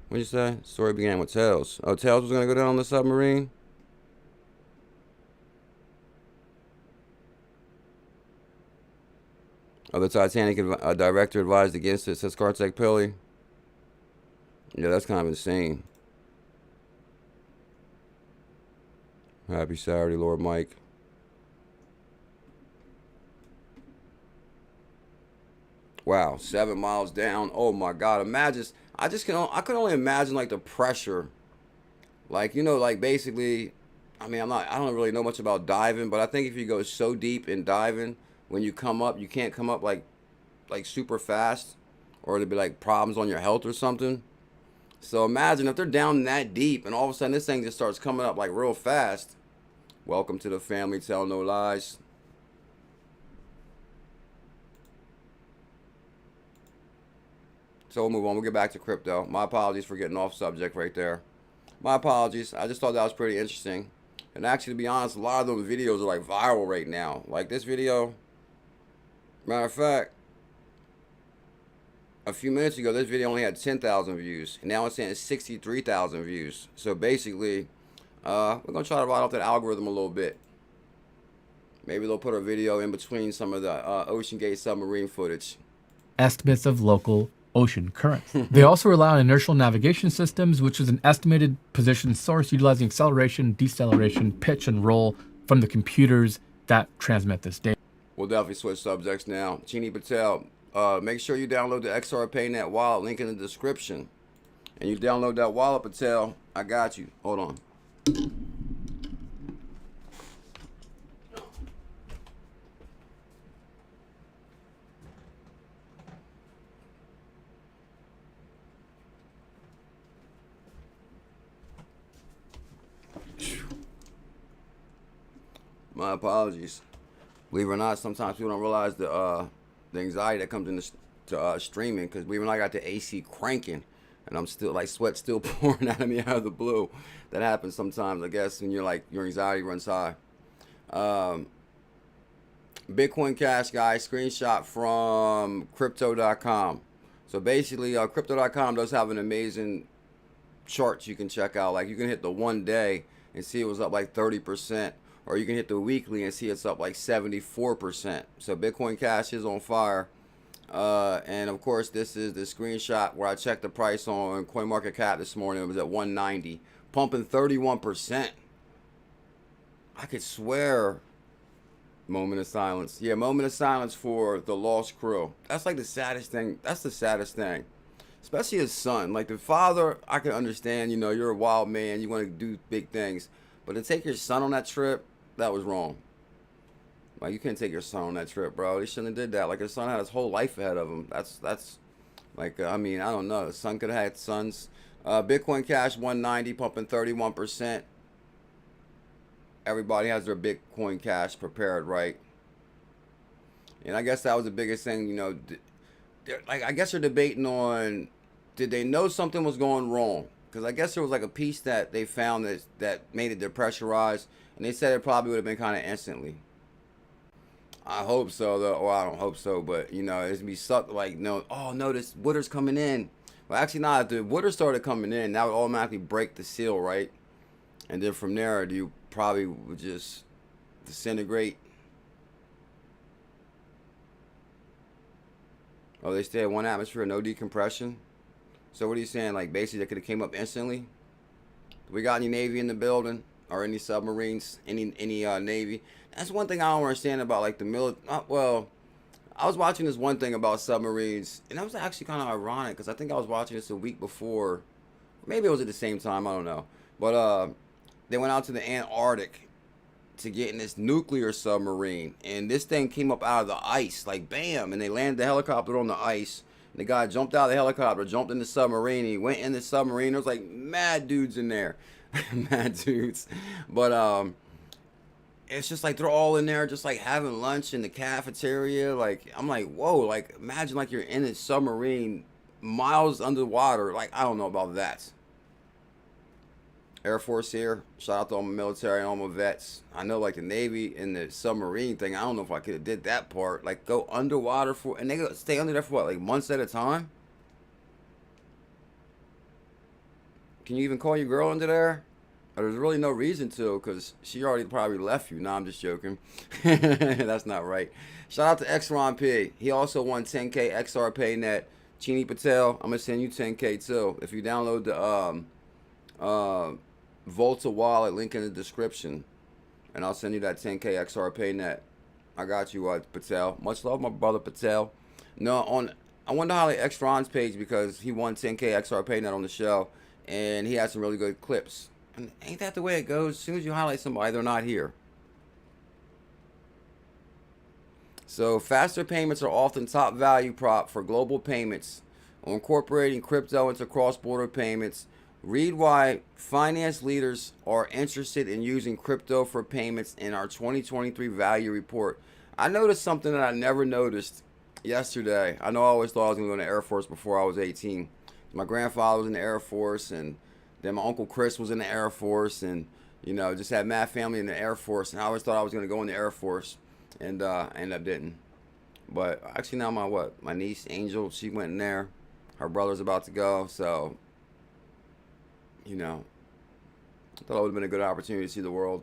Speaker 2: What'd you say? Story began with Tails. Oh, Tails was going to go down on the submarine? Oh, the Titanic director advised against it, says Kartek Pili. Yeah, that's kind of insane. Happy Saturday, Lord Mike. Wow, 7 miles down. Oh my God, imagine. I could only imagine like the pressure. Like, you know, like basically, I mean, I don't really know much about diving, but I think if you go so deep in diving, when you come up, you can't come up like super fast, or there'd be like problems on your health or something. So imagine if they're down that deep and all of a sudden this thing just starts coming up like real fast. Welcome to the family, tell no lies. So we'll move on. We'll get back to crypto. My apologies for getting off subject right there. My apologies. I just thought that was pretty interesting. And actually, to be honest, a lot of those videos are like viral right now. Like this video. Matter of fact, a few minutes ago, this video only had 10,000 views. And now it's saying 63,000 views. So basically, we're going to try to ride off that algorithm a little bit. Maybe they'll put a video in between some of the Ocean Gate submarine footage.
Speaker 8: Estimates of local ocean currents. They also rely on inertial navigation systems, which is an estimated position source utilizing acceleration, deceleration, pitch, and roll from the computers that transmit this data.
Speaker 2: We'll definitely switch subjects now. Chini Patel, make sure you download the XRPayNet wallet, link in the description. And you download that wallet, Patel. I got you. Hold on. My apologies. Believe it or not, sometimes people don't realize the anxiety that comes into streaming, because believe it or not, I got the AC cranking and I'm still like sweat still pouring out of me out of the blue. That happens sometimes, I guess, when you're like your anxiety runs high. Bitcoin Cash, guys, screenshot from crypto.com. So basically, crypto.com does have an amazing chart you can check out. Like you can hit the 1 day and see it was up like 30%. Or you can hit the weekly and see it's up like 74%. So Bitcoin Cash is on fire. And of course, this is the screenshot where I checked the price on CoinMarketCap this morning. It was at 190, pumping 31%. I could swear Moment of silence. Yeah, moment of silence for the lost crew. That's like the saddest thing. That's the saddest thing. Especially his son. Like the father, I can understand, you know, you're a wild man, you want to do big things. But to take your son on that trip, that was wrong. Like, you can't take your son on that trip, bro. They shouldn't have did that. Like, his son had his whole life ahead of him. That's like, I mean, I don't know. His son could have had sons. Bitcoin Cash 190, pumping 31%. Everybody has their Bitcoin Cash prepared, right? And I guess that was the biggest thing, you know. Like, I guess they're debating on, did they know something was going wrong? Because I guess there was like a piece that they found that made it depressurized, and they said it probably would have been kind of instantly. I hope so, though. Or I don't hope so, but you know, it's be sucked like, no, oh no, this water's coming in. Well, actually, not. If the water started coming in, that would automatically break the seal, right? And then from there, you probably would just disintegrate. Oh, they stay at 1 atmosphere, no decompression. So what are you saying? Like, basically, they could have came up instantly? We got any Navy in the building? Or any submarines? Any Navy? That's one thing I don't understand about, like, the military. Well, I was watching this one thing about submarines, and that was actually kind of ironic, because I think I was watching this a week before. Maybe it was at the same time, I don't know. But they went out to the Antarctic to get in this nuclear submarine, and this thing came up out of the ice, like, bam, and they landed the helicopter on the ice. And the guy jumped out of the helicopter, jumped in the submarine. He went in the submarine. There was like mad dudes in there, mad dudes. But it's just like they're all in there, just like having lunch in the cafeteria. Like, I'm like, whoa! Like, imagine like you're in a submarine, miles underwater. Like, I don't know about that. Air Force here. Shout out to all my military and all my vets. I know, like, the Navy and the submarine thing, I don't know if I could have did that part. Like, go underwater for, and they go stay under there for what, like months at a time? Can you even call your girl under there? Or there's really no reason to, because she already probably left you. Nah, I'm just joking. That's not right. Shout out to XRP. He also won 10K XRPayNet. Chini Patel, I'm going to send you 10K too. If you download the Volta wallet, link in the description, and I'll send you that 10K XRPayNet. I got you, Patel. Much love, my brother Patel. No, I wanted to highlight X-Ron's page because he won 10K XRPayNet on the show, and he had some really good clips. And ain't that the way it goes? As soon as you highlight somebody, they're not here. So faster payments are often top value prop for global payments. On incorporating crypto into cross-border payments, read why finance leaders are interested in using crypto for payments in our 2023 value report. I noticed something that I never noticed yesterday. I know I always thought I was going to go in the Air Force before I was 18. My grandfather was in the Air Force, and then my Uncle Chris was in the Air Force, and, you know, just had mad family in the Air Force, and I always thought I was going to go in the Air Force, and I ended up didn't. But actually now my niece, Angel, she went in there. Her brother's about to go, so, you know, I thought it would have been a good opportunity to see the world.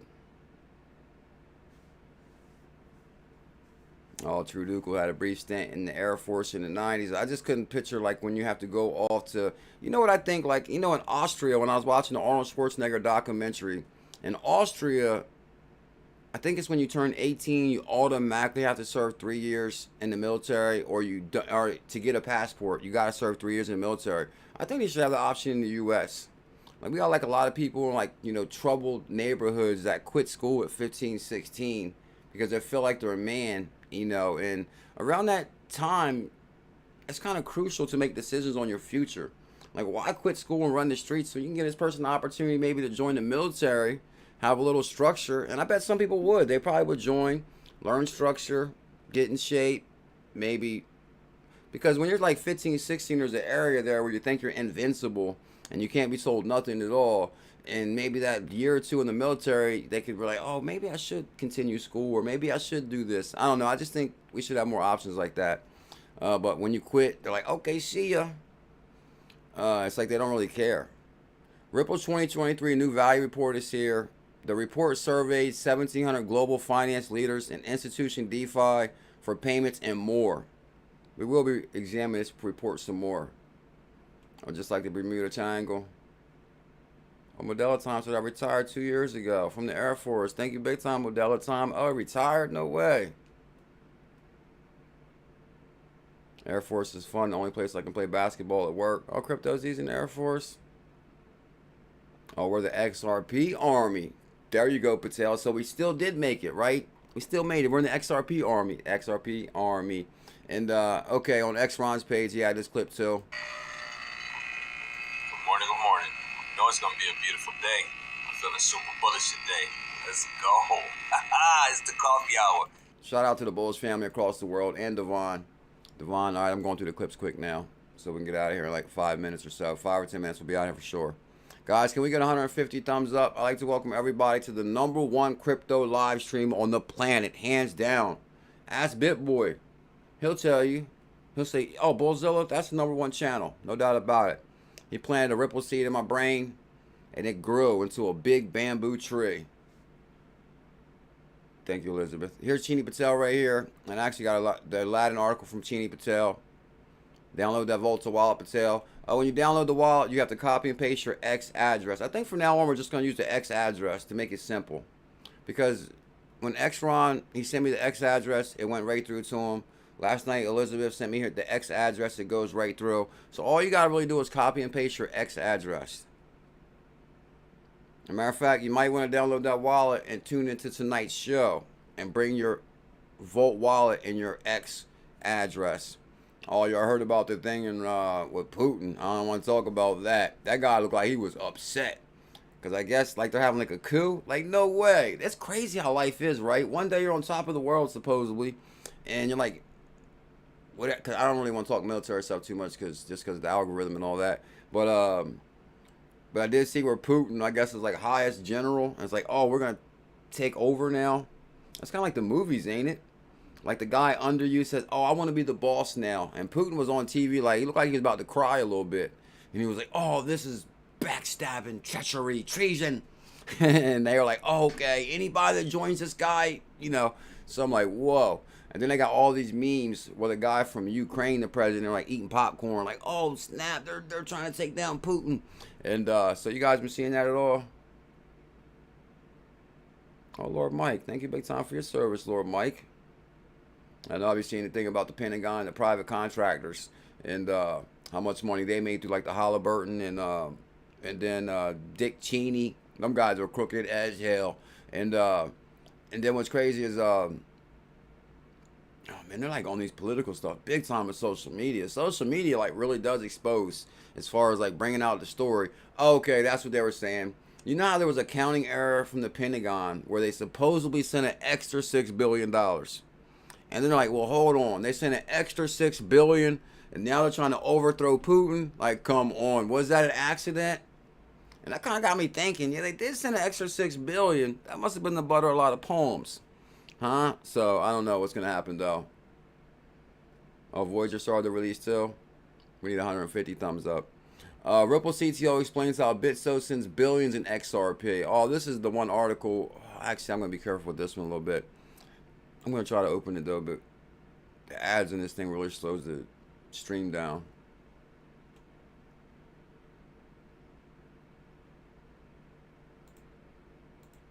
Speaker 2: Oh, True Duke had a brief stint in the Air Force in the 90s. I just couldn't picture, like, when you have to go off to, you know what I think, like, you know, in Austria, when I was watching the Arnold Schwarzenegger documentary, in Austria, I think it's when you turn 18, you automatically have to serve 3 years in the military, or to get a passport, you got to serve 3 years in the military. I think they should have the option in the U.S. Like, we got, like, a lot of people in, like, you know, troubled neighborhoods that quit school at 15, 16 because they feel like they're a man, you know, and around that time, it's kind of crucial to make decisions on your future. Like, why quit school and run the streets so you can give this person the opportunity maybe to join the military, have a little structure, and I bet some people would. They probably would join, learn structure, get in shape, maybe, because when you're like 15, 16, there's an area there where you think you're invincible and you can't be told nothing at all. And maybe that year or two in the military, they could be like, oh, maybe I should continue school, or maybe I should do this. I don't know. I just think we should have more options like that. But when you quit, they're like, okay, see ya. It's like they don't really care. Ripple 2023 new value report is here. The report surveyed 1,700 global finance leaders and institution DeFi for payments and more. We will be examining this report some more. Or just like the Bermuda Triangle. 𝕝𝕚𝕟𝕜𝕤 said I retired 2 years ago from the Air Force. Thank you big time, 𝕝𝕚𝕟𝕤𝕤. Oh, retired? No way. Air Force is fun. The only place I can play basketball at work. Oh, Crypto's in the Air Force. Oh, we're the XRP Army. There you go, Patel. So we still did make it, right? We still made it. We're in the XRP Army. XRP Army. And, okay, on X-Ron's page, he had this clip, too.
Speaker 9: Good morning, good morning. You know it's going to be a beautiful day. I'm feeling super bullish today. Let's go. It's the coffee hour.
Speaker 2: Shout out to the Bulls family across the world and Devon. Devon, all right, I'm going through the clips quick now so we can get out of here in like 5 minutes or so. 5 or 10 minutes, we'll be out here for sure. Guys, can we get 150 thumbs up? I'd like to welcome everybody to the #1 crypto live stream on the planet, hands down. Ask BitBoy. He'll tell you. He'll say, oh, BuLLZiLLa, that's the #1 channel. No doubt about it. He planted a ripple seed in my brain, and it grew into a big bamboo tree. Thank you, Elizabeth. Here's Chini Patel right here. And I actually got the Aladdin article from Chini Patel. Download that Volta wallet, Patel. When you download the wallet, you have to copy and paste your X address. I think from now on, we're just going to use the X address to make it simple. Because when X-Ron, he sent me the X address, it went right through to him. Last night, Elizabeth sent me here the X address. It goes right through. So all you got to really do is copy and paste your X address. As a matter of fact, you might want to download that wallet and tune into tonight's show and bring your Volt wallet and your X address. Oh, y'all heard about the thing with Putin. I don't want to talk about that. That guy looked like he was upset. Because I guess like they're having like a coup. Like, no way. That's crazy how life is, right? One day you're on top of the world, supposedly. And you're like, what? Because I don't really want to talk military stuff too much just because of the algorithm and all that. But I did see where Putin, I guess, is like highest general. And it's like, oh, we're going to take over now. That's kind of like the movies, ain't it? Like the guy under you says, oh, I want to be the boss now. And Putin was on TV, like, he looked like he was about to cry a little bit. And he was like, oh, this is backstabbing, treachery, treason. And they were like, oh, okay, anybody that joins this guy, you know. So I'm like, whoa. And then they got all these memes where the guy from Ukraine, the president, they're like eating popcorn, like, oh, snap, they're trying to take down Putin. And so you guys been seeing that at all? Oh, Lord Mike, thank you big time for your service, Lord Mike. I know I've been seeing the thing about the Pentagon, the private contractors, and how much money they made through like the 𝕊𝕝𝕚𝕝 and then Dick Cheney. Them guys are crooked as hell. And then what's crazy is oh man, they're like on these political stuff big time with social media. Social media like really does expose as far as like bringing out the story. Okay, that's what they were saying. You know how there was a counting error from the Pentagon where they supposedly sent an extra $6 billion. And then they're like, well, hold on. They sent an extra $6 billion, and now they're trying to overthrow Putin. Like, come on. Was that an accident? And that kind of got me thinking, yeah, they did send an extra $6 billion. That must have been the butter of a lot of poems. Huh? So, I don't know what's going to happen, though. Oh, Voyager started the release, too. We need 150 thumbs up. Ripple CTO explains how Bitso sends billions in XRP. Oh, this is the one article. Actually, I'm going to be careful with this one a little bit. I'm going to try to open it, though, but the ads in this thing really slows the stream down.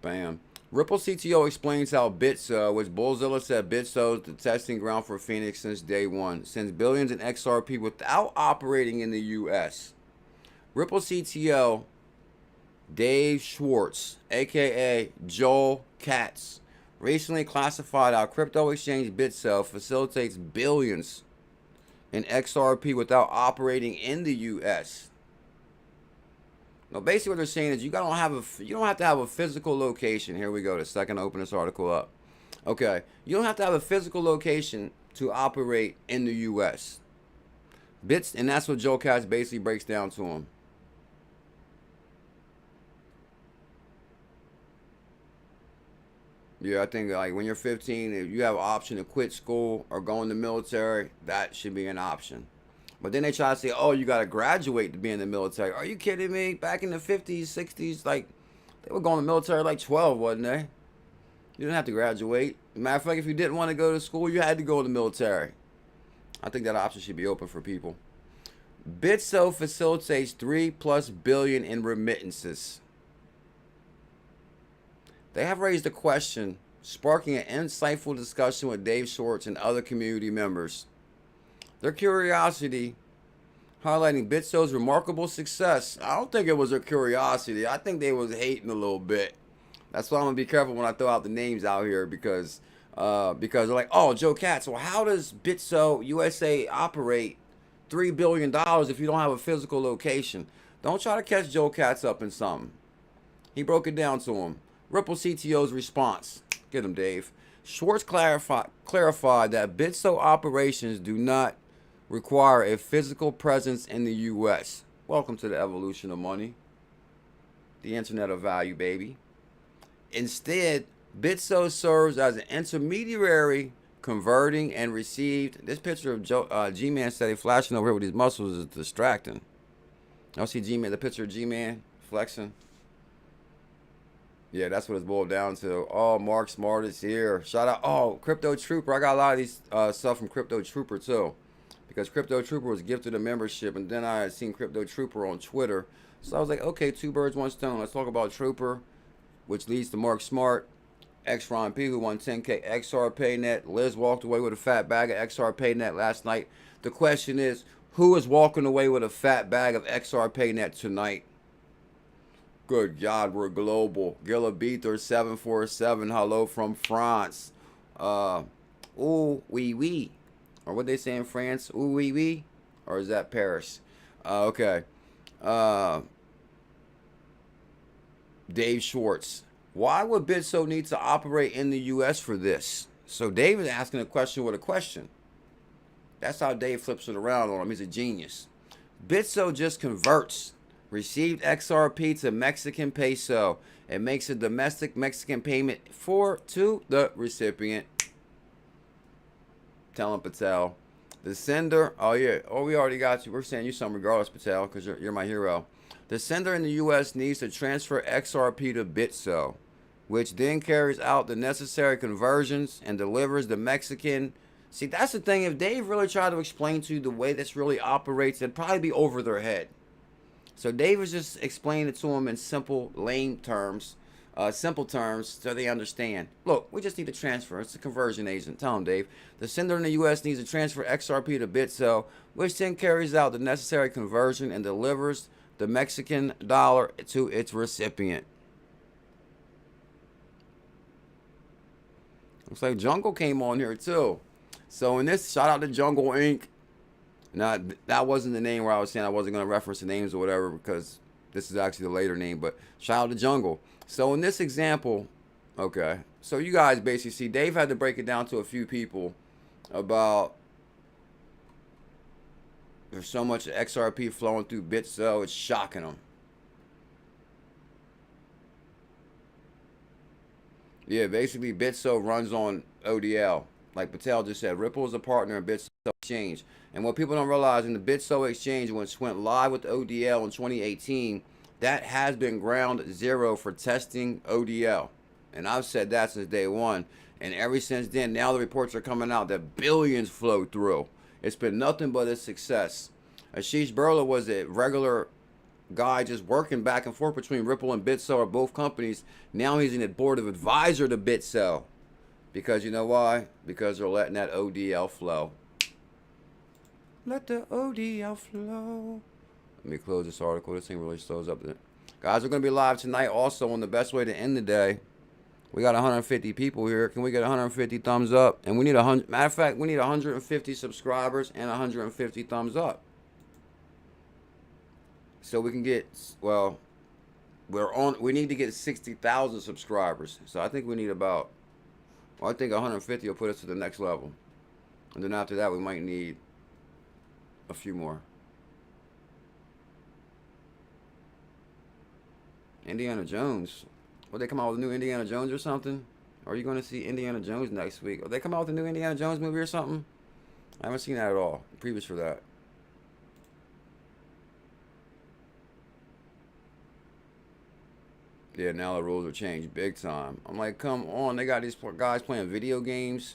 Speaker 2: Bam. Ripple CTO explains how Bitso, which BuLLZiLLa said Bitso is the testing ground for Phoenix since day one, sends billions in XRP without operating in the U.S. Ripple CTO Dave Schwartz, a.k.a. Joel Katz, recently classified how crypto exchange Bitso facilitates billions in XRP without operating in the U.S. Now, basically what they're saying is you don't have to have a physical location. Here we go. The second I open this article up. Okay. You don't have to have a physical location to operate in the U.S. And that's what Joel Katz basically breaks down to him. Yeah, I think like when you're 15, if you have an option to quit school or go in the military, that should be an option. But then they try to say, oh, you got to graduate to be in the military. Are you kidding me? Back in the 50s, 60s, like, they were going to the military like 12, wasn't they? You didn't have to graduate. Matter of fact, if you didn't want to go to school, you had to go to the military. I think that option should be open for people. Bitso facilitates $3+ billion in remittances. They have raised a question, sparking an insightful discussion with Dave Schwartz and other community members. Their curiosity, highlighting Bitso's remarkable success. I don't think it was their curiosity. I think they was hating a little bit. That's why I'm gonna be careful when I throw out the names out here, because they're like, oh, Joe Katz, well, how does Bitso USA operate $3 billion if you don't have a physical location? Don't try to catch Joe Katz up in something. He broke it down to him. Ripple CTO's response. Get him, Dave. Schwartz clarified that Bitso operations do not require a physical presence in the U.S. Welcome to the evolution of money. The internet of value, baby. Instead, Bitso serves as an intermediary, converting and received. This picture of G-Man steady flashing over here with his muscles is distracting. Y'all see G-Man, the picture of G-Man flexing? Yeah, that's what it's boiled down to. Oh, Mark Smart is here. Shout out. Oh, Crypto Trooper. I got a lot of these stuff from Crypto Trooper too, because Crypto Trooper was gifted a membership, and then I had seen Crypto Trooper on Twitter. So I was like, okay, two birds, one stone. Let's talk about Trooper, which leads to Mark Smart, X-Ron P, who won 10K, XRPayNet. Liz walked away with a fat bag of XRPayNet last night. The question is, who is walking away with a fat bag of XRPayNet tonight? Good God, we're global. 𝕊𝕚𝕚𝕚𝕚747, hello from France. Ooh, wee wee. Or what they say in France? Ooh, wee wee? Or is that Paris? Okay. Dave Schwartz. Why would Bitso need to operate in the U.S. for this? So Dave is asking a question with a question. That's how Dave flips it around on him. He's a genius. Bitso just converts received XRP to Mexican peso and makes a domestic Mexican payment to the recipient. Tell him, Patel. The sender, oh yeah, oh, we already got you. We're saying you something regardless, Patel, because you're my hero. The sender in the U.S. needs to transfer XRP to Bitso, which then carries out the necessary conversions and delivers the Mexican. See, that's the thing. If Dave really tried to explain to you the way this really operates, it'd probably be over their head. So Dave was just explaining it to them in simple, lame terms, simple terms, so they understand. Look, we just need to transfer. It's a conversion agent. Tell him, Dave. The sender in the U.S. needs to transfer XRP to Bitso, which then carries out the necessary conversion and delivers the Mexican dollar to its recipient. Looks like Jungle came on here too. So in this, shout out to Jungle Inc. Now, that wasn't the name where I was saying I wasn't going to reference the names or whatever, because this is actually the later name, but shout out to Jungle. So in this example, okay, so you guys basically see Dave had to break it down to a few people about there's so much XRP flowing through Bitso, it's shocking them. Yeah, basically Bitso runs on ODL. Like Patel just said, Ripple is a partner in Bitso Exchange. And what people don't realize, in the Bitso Exchange, when it went live with ODL in 2018, that has been ground zero for testing ODL. And I've said that since day one. And ever since then, now the reports are coming out that billions flow through. It's been nothing but a success. Ashish Birla was a regular guy just working back and forth between Ripple and Bitso, or both companies. Now he's in the board of advisor to Bitso. Because you know why? Because they're letting that ODL flow. Let the ODL flow. Let me close this article. This thing really slows up. Guys, we're going to be live tonight also on the best way to end the day. We got 150 people here. Can we get 150 thumbs up? And we need 100. Matter of fact, we need 150 subscribers and 150 thumbs up. So we can get, well, we need to get 60,000 subscribers. So I think we need about, well, I think 150 will put us to the next level. And then after that, we might need a few more. Indiana Jones. Will they come out with a new Indiana Jones or something? Or are you going to see Indiana Jones next week? Will they come out with a new Indiana Jones movie or something? I haven't seen that at all. Previous for that. Yeah, now the rules are changed big time. I'm like, come on. They got these guys playing video games.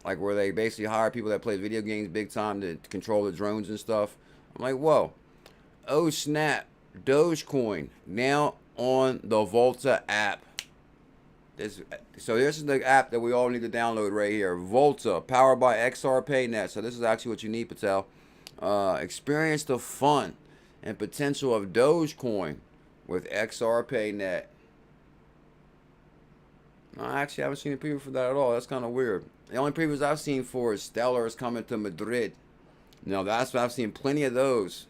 Speaker 2: Like where they basically hire people that play video games big time to control the drones and stuff. I'm like, whoa. Oh, snap. Dogecoin now on the Volta app. So this is the app that we all need to download right here. Volta, powered by XRPayNet. So this is actually what you need, Patel. Experience the fun and potential of Dogecoin with XRPayNet. I actually haven't seen a preview for that at all. That's kind of weird. The only previews I've seen for is Stellar is coming to Madrid. Now that's what I've seen plenty of those.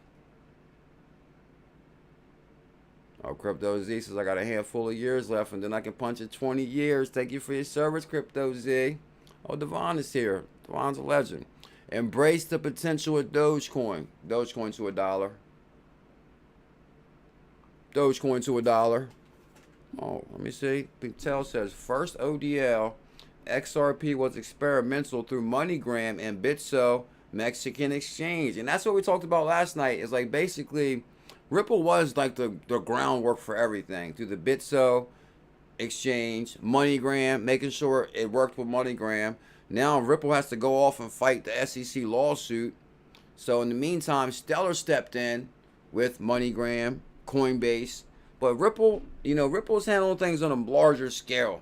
Speaker 2: Oh, Crypto Z says I got a handful of years left and then I can punch it 20 years. Thank you for your service, Crypto Z. Oh, Devon is here. Devon's a legend. Embrace the potential of Dogecoin. Dogecoin to $1. Dogecoin to $1. Oh, let me see. Patel says first ODL XRP was experimental through MoneyGram and Bitso Mexican exchange. And that's what we talked about last night. Is like basically Ripple was like the groundwork for everything through the Bitso exchange, MoneyGram, making sure it worked with MoneyGram. Now Ripple has to go off and fight the SEC lawsuit. So in the meantime, Stellar stepped in with MoneyGram, Coinbase. But Ripple, you know, Ripple's handling things on a larger scale.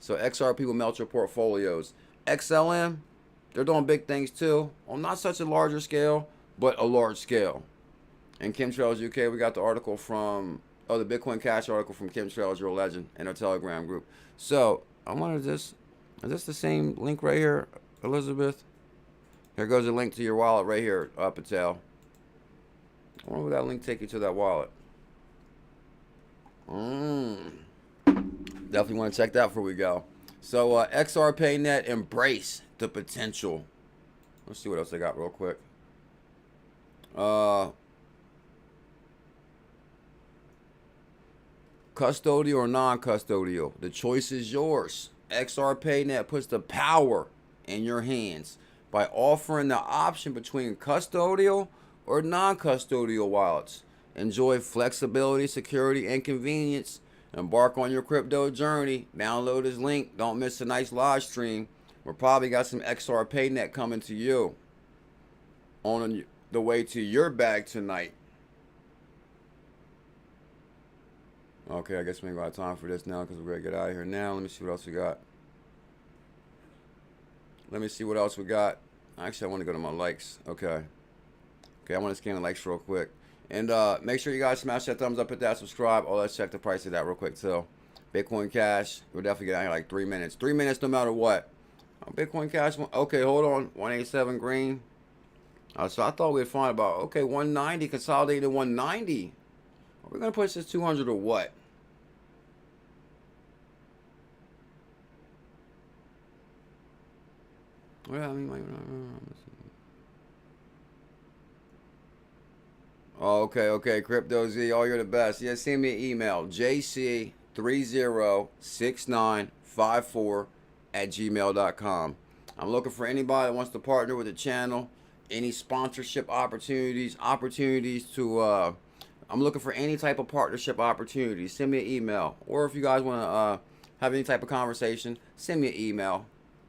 Speaker 2: So XRP will melt your portfolios. XLM, they're doing big things too. On not such a larger scale, but a large scale. And Chemtrails UK, we got the article from, the Bitcoin Cash article from Chemtrails, you're a legend, in our Telegram group. So, I wonder is this the same link right here, Elizabeth? Here goes a link to your wallet right here, Patel. I wonder would that link take you to that wallet? Definitely want to check that before we go. So, XRPayNet, embrace the potential. Let's see what else I got real quick. Custodial or non-custodial, the choice is yours. XRPayNet puts the power in your hands by offering the option between custodial or non-custodial wallets. Enjoy flexibility, security, and convenience. Embark on your crypto journey. Download this link. Don't miss a nice live stream. We're probably got some XRPayNet coming to you on the way to your bag tonight. Okay, I guess we ain't got time for this now because we're going to get out of here now. Let me see what else we got. Actually, I want to go to my likes. Okay, I want to scan the likes real quick. And make sure you guys smash that thumbs up, hit that subscribe. Oh, let's check the price of that real quick too. Bitcoin Cash, we'll definitely get out here like 3 minutes. 3 minutes no matter what. Bitcoin Cash, okay, hold on. 187 green. So I thought we'd find about, okay, 190, consolidated 190. We're going to push this 200 or what? Well, I mean, okay, Crypto Z, oh, you're the best. Yeah, send me an email, jc306954@gmail.com. I'm looking for anybody that wants to partner with the channel, any sponsorship opportunities to, I'm looking for any type of partnership opportunities. Send me an email. Or if you guys want to have any type of conversation, send me an email,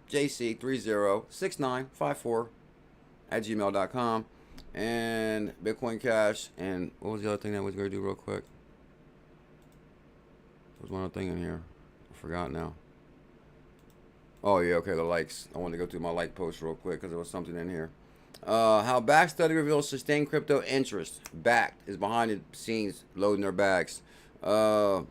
Speaker 2: jc306954@gmail.com. And Bitcoin Cash. And what was the other thing that I was going to do real quick? There was one other thing in here. I forgot now. Oh, yeah, okay, the likes. I wanted to go through my like post real quick because there was something in here. How Backed study reveals sustained crypto interest. Backed is behind the scenes loading their bags. While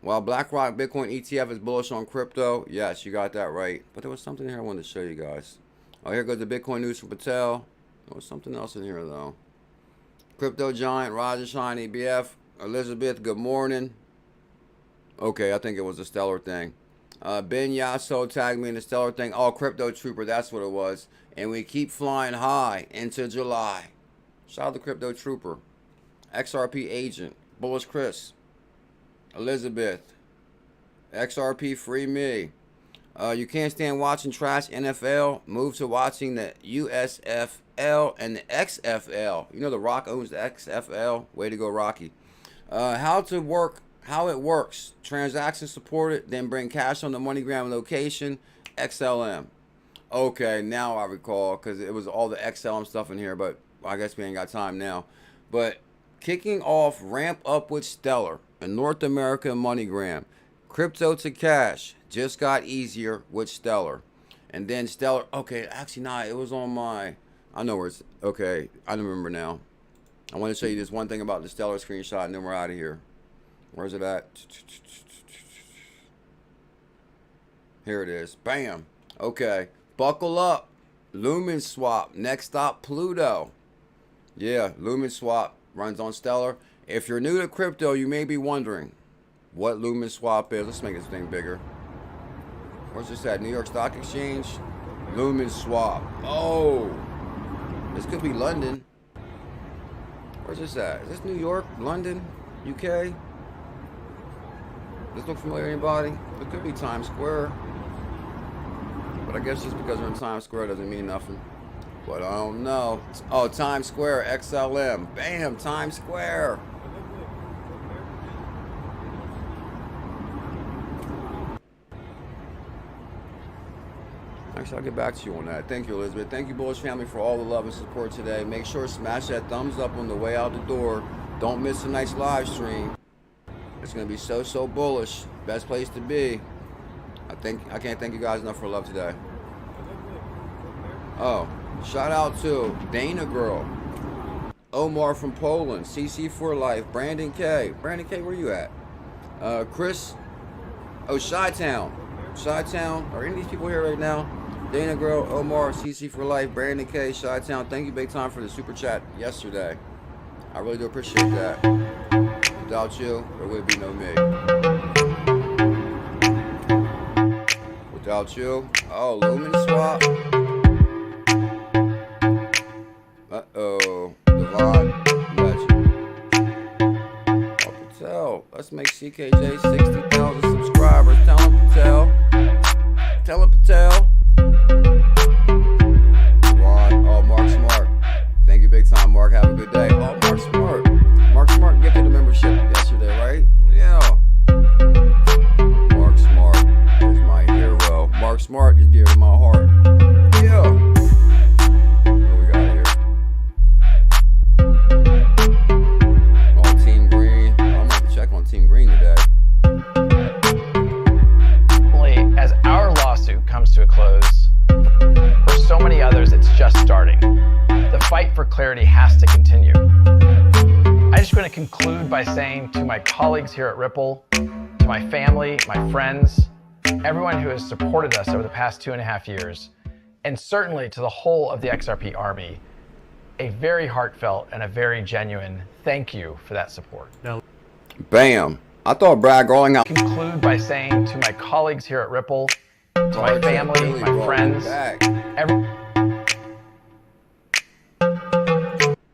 Speaker 2: BlackRock Bitcoin ETF is bullish on crypto. Yes, you got that right. But there was something here I wanted to show you guys. Oh, here goes the Bitcoin news from Patel. There was something else in here, though. Crypto giant, Roger Shine, EBF. Elizabeth, good morning. Okay, I think it was a Stellar thing. Ben Yasso tagged me in the Stellar thing. Oh, Crypto Trooper, that's what it was. And we keep flying high into July. Shout out to Crypto Trooper. XRP Agent. Bullish Chris. Elizabeth. XRP Free Me. You can't stand watching trash NFL. Move to watching the USFL and the XFL. You know The Rock owns the XFL. Way to go, Rocky. How it works. Transactions supported. Then bring cash on the MoneyGram location. XLM. Okay, now I recall because it was all the XLM stuff in here, but I guess we ain't got time now. But kicking off ramp up with Stellar in North America MoneyGram. Crypto to cash just got easier with Stellar. And then Stellar, okay, actually, nah, it was on my, I know where it's, okay, I remember now. I want to show you this one thing about the Stellar screenshot, and then we're out of here. Where's it at? Here it is. Bam. Okay. Buckle up. Lumen Swap. Next stop, Pluto. Yeah, Lumen Swap runs on Stellar. If you're new to crypto, you may be wondering what Lumen Swap is. Let's make this thing bigger. Where's this at? New York Stock Exchange? Lumen Swap. Oh. This could be London. Where's this at? Is this New York, London, UK? Does this look familiar to anybody? It could be Times Square. But I guess just because we're in Times Square doesn't mean nothing. But I don't know. Oh, Times Square, XLM. Bam, Times Square. Actually, I'll get back to you on that. Thank you, Elizabeth. Thank you, Bullish family, for all the love and support today. Make sure to smash that thumbs up on the way out the door. Don't miss tonight's live stream. It's going to be so bullish. Best place to be. I can't thank you guys enough for love today. Oh, shout out to Dana Girl, Omar from Poland, CC for Life, Brandon K. Brandon K, where you at? Chris. Oh, Chi-Town. Chi-Town. Are any of these people here right now? Dana Girl, Omar, CC for Life, Brandon K, Chi-Town. Thank you big time for the super chat yesterday. I really do appreciate that. Without you, there would be no me. Without you, oh, Lumen Swap. Uh-oh, Devon NRG. Oh, Patel, let's make CKJ 60,000 subscribers. Tell him, Patel. Tell him, Patel. Devon, oh, Mark Smart. Thank you big time, Mark. Have a good day. Oh, Mark Smart. Mark Smart gifted the membership yesterday, right? Yeah. Mark Smart is my hero. Mark Smart is dear to my heart. Yeah. What do we got here? Oh, Team Green. I'm going to check on Team Green today.
Speaker 5: As our lawsuit comes to a close, for so many others, it's just starting. The fight for clarity has to continue. I just want to conclude by saying to my colleagues here at Ripple, to my family, my friends, everyone who has supported us over the past 2.5 years, and certainly to the whole of the XRP Army, a very heartfelt and a very genuine thank you for that support.
Speaker 1: Now,
Speaker 2: bam. I thought Brad Garling out.
Speaker 5: Conclude by saying to my colleagues here at Ripple, to my family, my friends,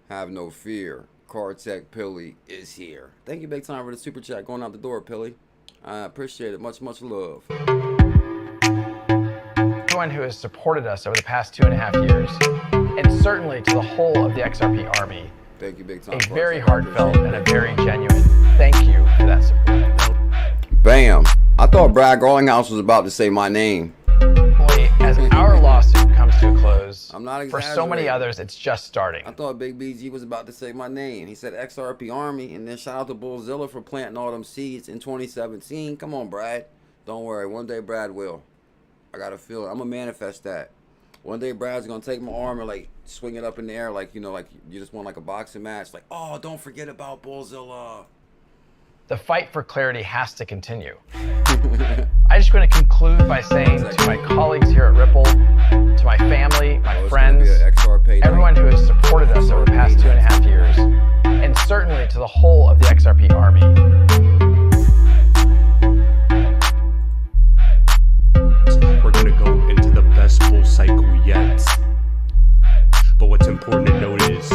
Speaker 2: have no fear. Cartech Pilly is here. Thank you big time for the super chat going out the door, Pilly. I appreciate it. Much love.
Speaker 5: Everyone who has supported us over the past 2.5 years, and certainly to the whole of the XRP Army,
Speaker 2: thank you big time.
Speaker 5: A very heartfelt and a very genuine thank you for that support.
Speaker 2: Bam. I thought Brad Garlinghouse was about to say my name.
Speaker 5: As our lawsuit comes to a close,
Speaker 2: I'm not
Speaker 5: for so many others, it's just starting.
Speaker 2: I thought Big BG was about to say my name. He said XRP Army, and then shout out to BuLLZiLLa for planting all them seeds in 2017. Come on, Brad. Don't worry. One day Brad will. I got to feel it. I'm going to manifest that. One day Brad's going to take my arm and like swing it up in the air like, you know, like you just want like a boxing match. Like, oh, don't forget about BuLLZiLLa.
Speaker 5: The fight for clarity has to continue. I just want to conclude by saying to my colleagues here at Ripple, to my family, my friends, everyone who has supported us over the past 2.5 years, and certainly to the whole of the XRP Army.
Speaker 1: We're going to go into the best bull cycle yet. But what's important to note is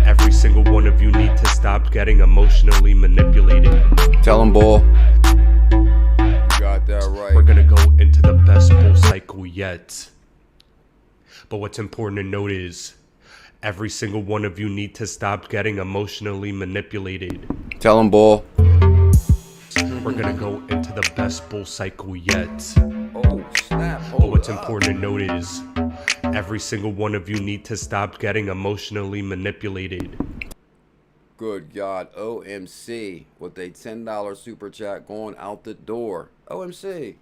Speaker 1: every single one of you need to stop getting emotionally manipulated.
Speaker 2: Tell him, Bull. You got that right.
Speaker 1: We're going to go into the best bull cycle yet. But what's important to note is every single one of you need to stop getting emotionally manipulated.
Speaker 2: Tell him, Bull.
Speaker 1: We're going to go into the best bull cycle yet.
Speaker 2: Oh, snap.
Speaker 1: But what's important to note is every single one of you need to stop getting emotionally manipulated.
Speaker 2: Good God. OMC with a $10 super chat going out the door. OMC.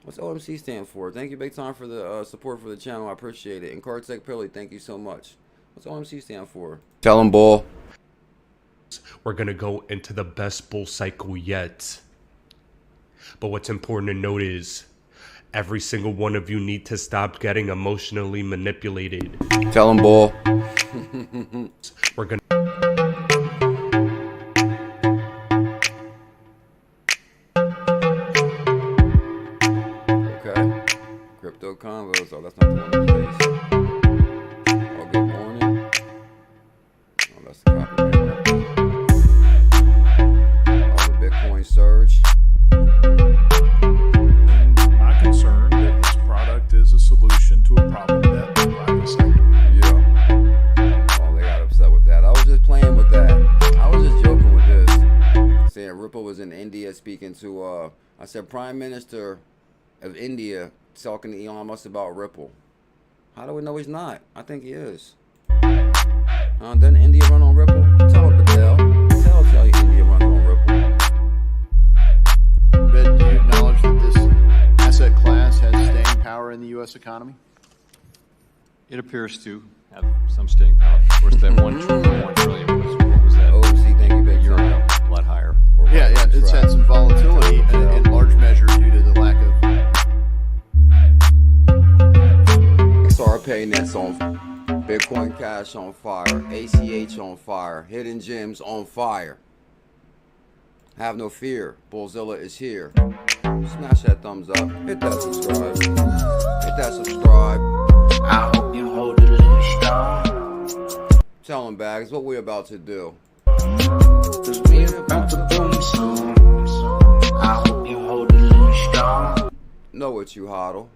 Speaker 2: What's OMC stand for? Thank you big time for the support for the channel. I appreciate it. And Cartech Pilly, thank you so much. What's OMC stand for? Tell them, bull.
Speaker 1: We're going to go into the best bull cycle yet. But what's important to note is every single one of you need to stop getting emotionally manipulated.
Speaker 2: Tell them, bull.
Speaker 1: We're going to...
Speaker 2: Crypto convos. Oh, that's not the one in place. Oh, good morning. Oh, that's the copyright. Oh, the Bitcoin surge.
Speaker 10: My concern that this product is a solution to a problem that the private sector.
Speaker 2: Yeah. Oh, they got upset with that. I was just playing with that. I was just joking with this. Saying Ripple was in India speaking to, I said, Prime Minister of India talking to Elon Musk about Ripple. How do we know he's not? I think he is. Doesn't India run on Ripple? Tell him, Patel. Tell you India runs on Ripple.
Speaker 11: Ben, do you acknowledge that this asset class has staying power in the U.S. economy?
Speaker 12: It appears to have some staying power. Of course, that 1 trillion was, what was that?
Speaker 2: OMC, thank you, big time.
Speaker 12: A lot higher.
Speaker 11: Yeah, it's had some volatility in large measure due to the lack of
Speaker 2: XRPayNet's on Bitcoin Cash on fire, ACH on fire, Hidden Gems on fire. Have no fear, BuLLZiLLa is here. Smash that thumbs up, hit that subscribe, hit that subscribe.
Speaker 4: I hope you hold it a little strong.
Speaker 2: Tell them, Bags, what we about to do.
Speaker 4: Cause we about to boom soon. I hope you hold it a little strong.
Speaker 2: Know what you hodl.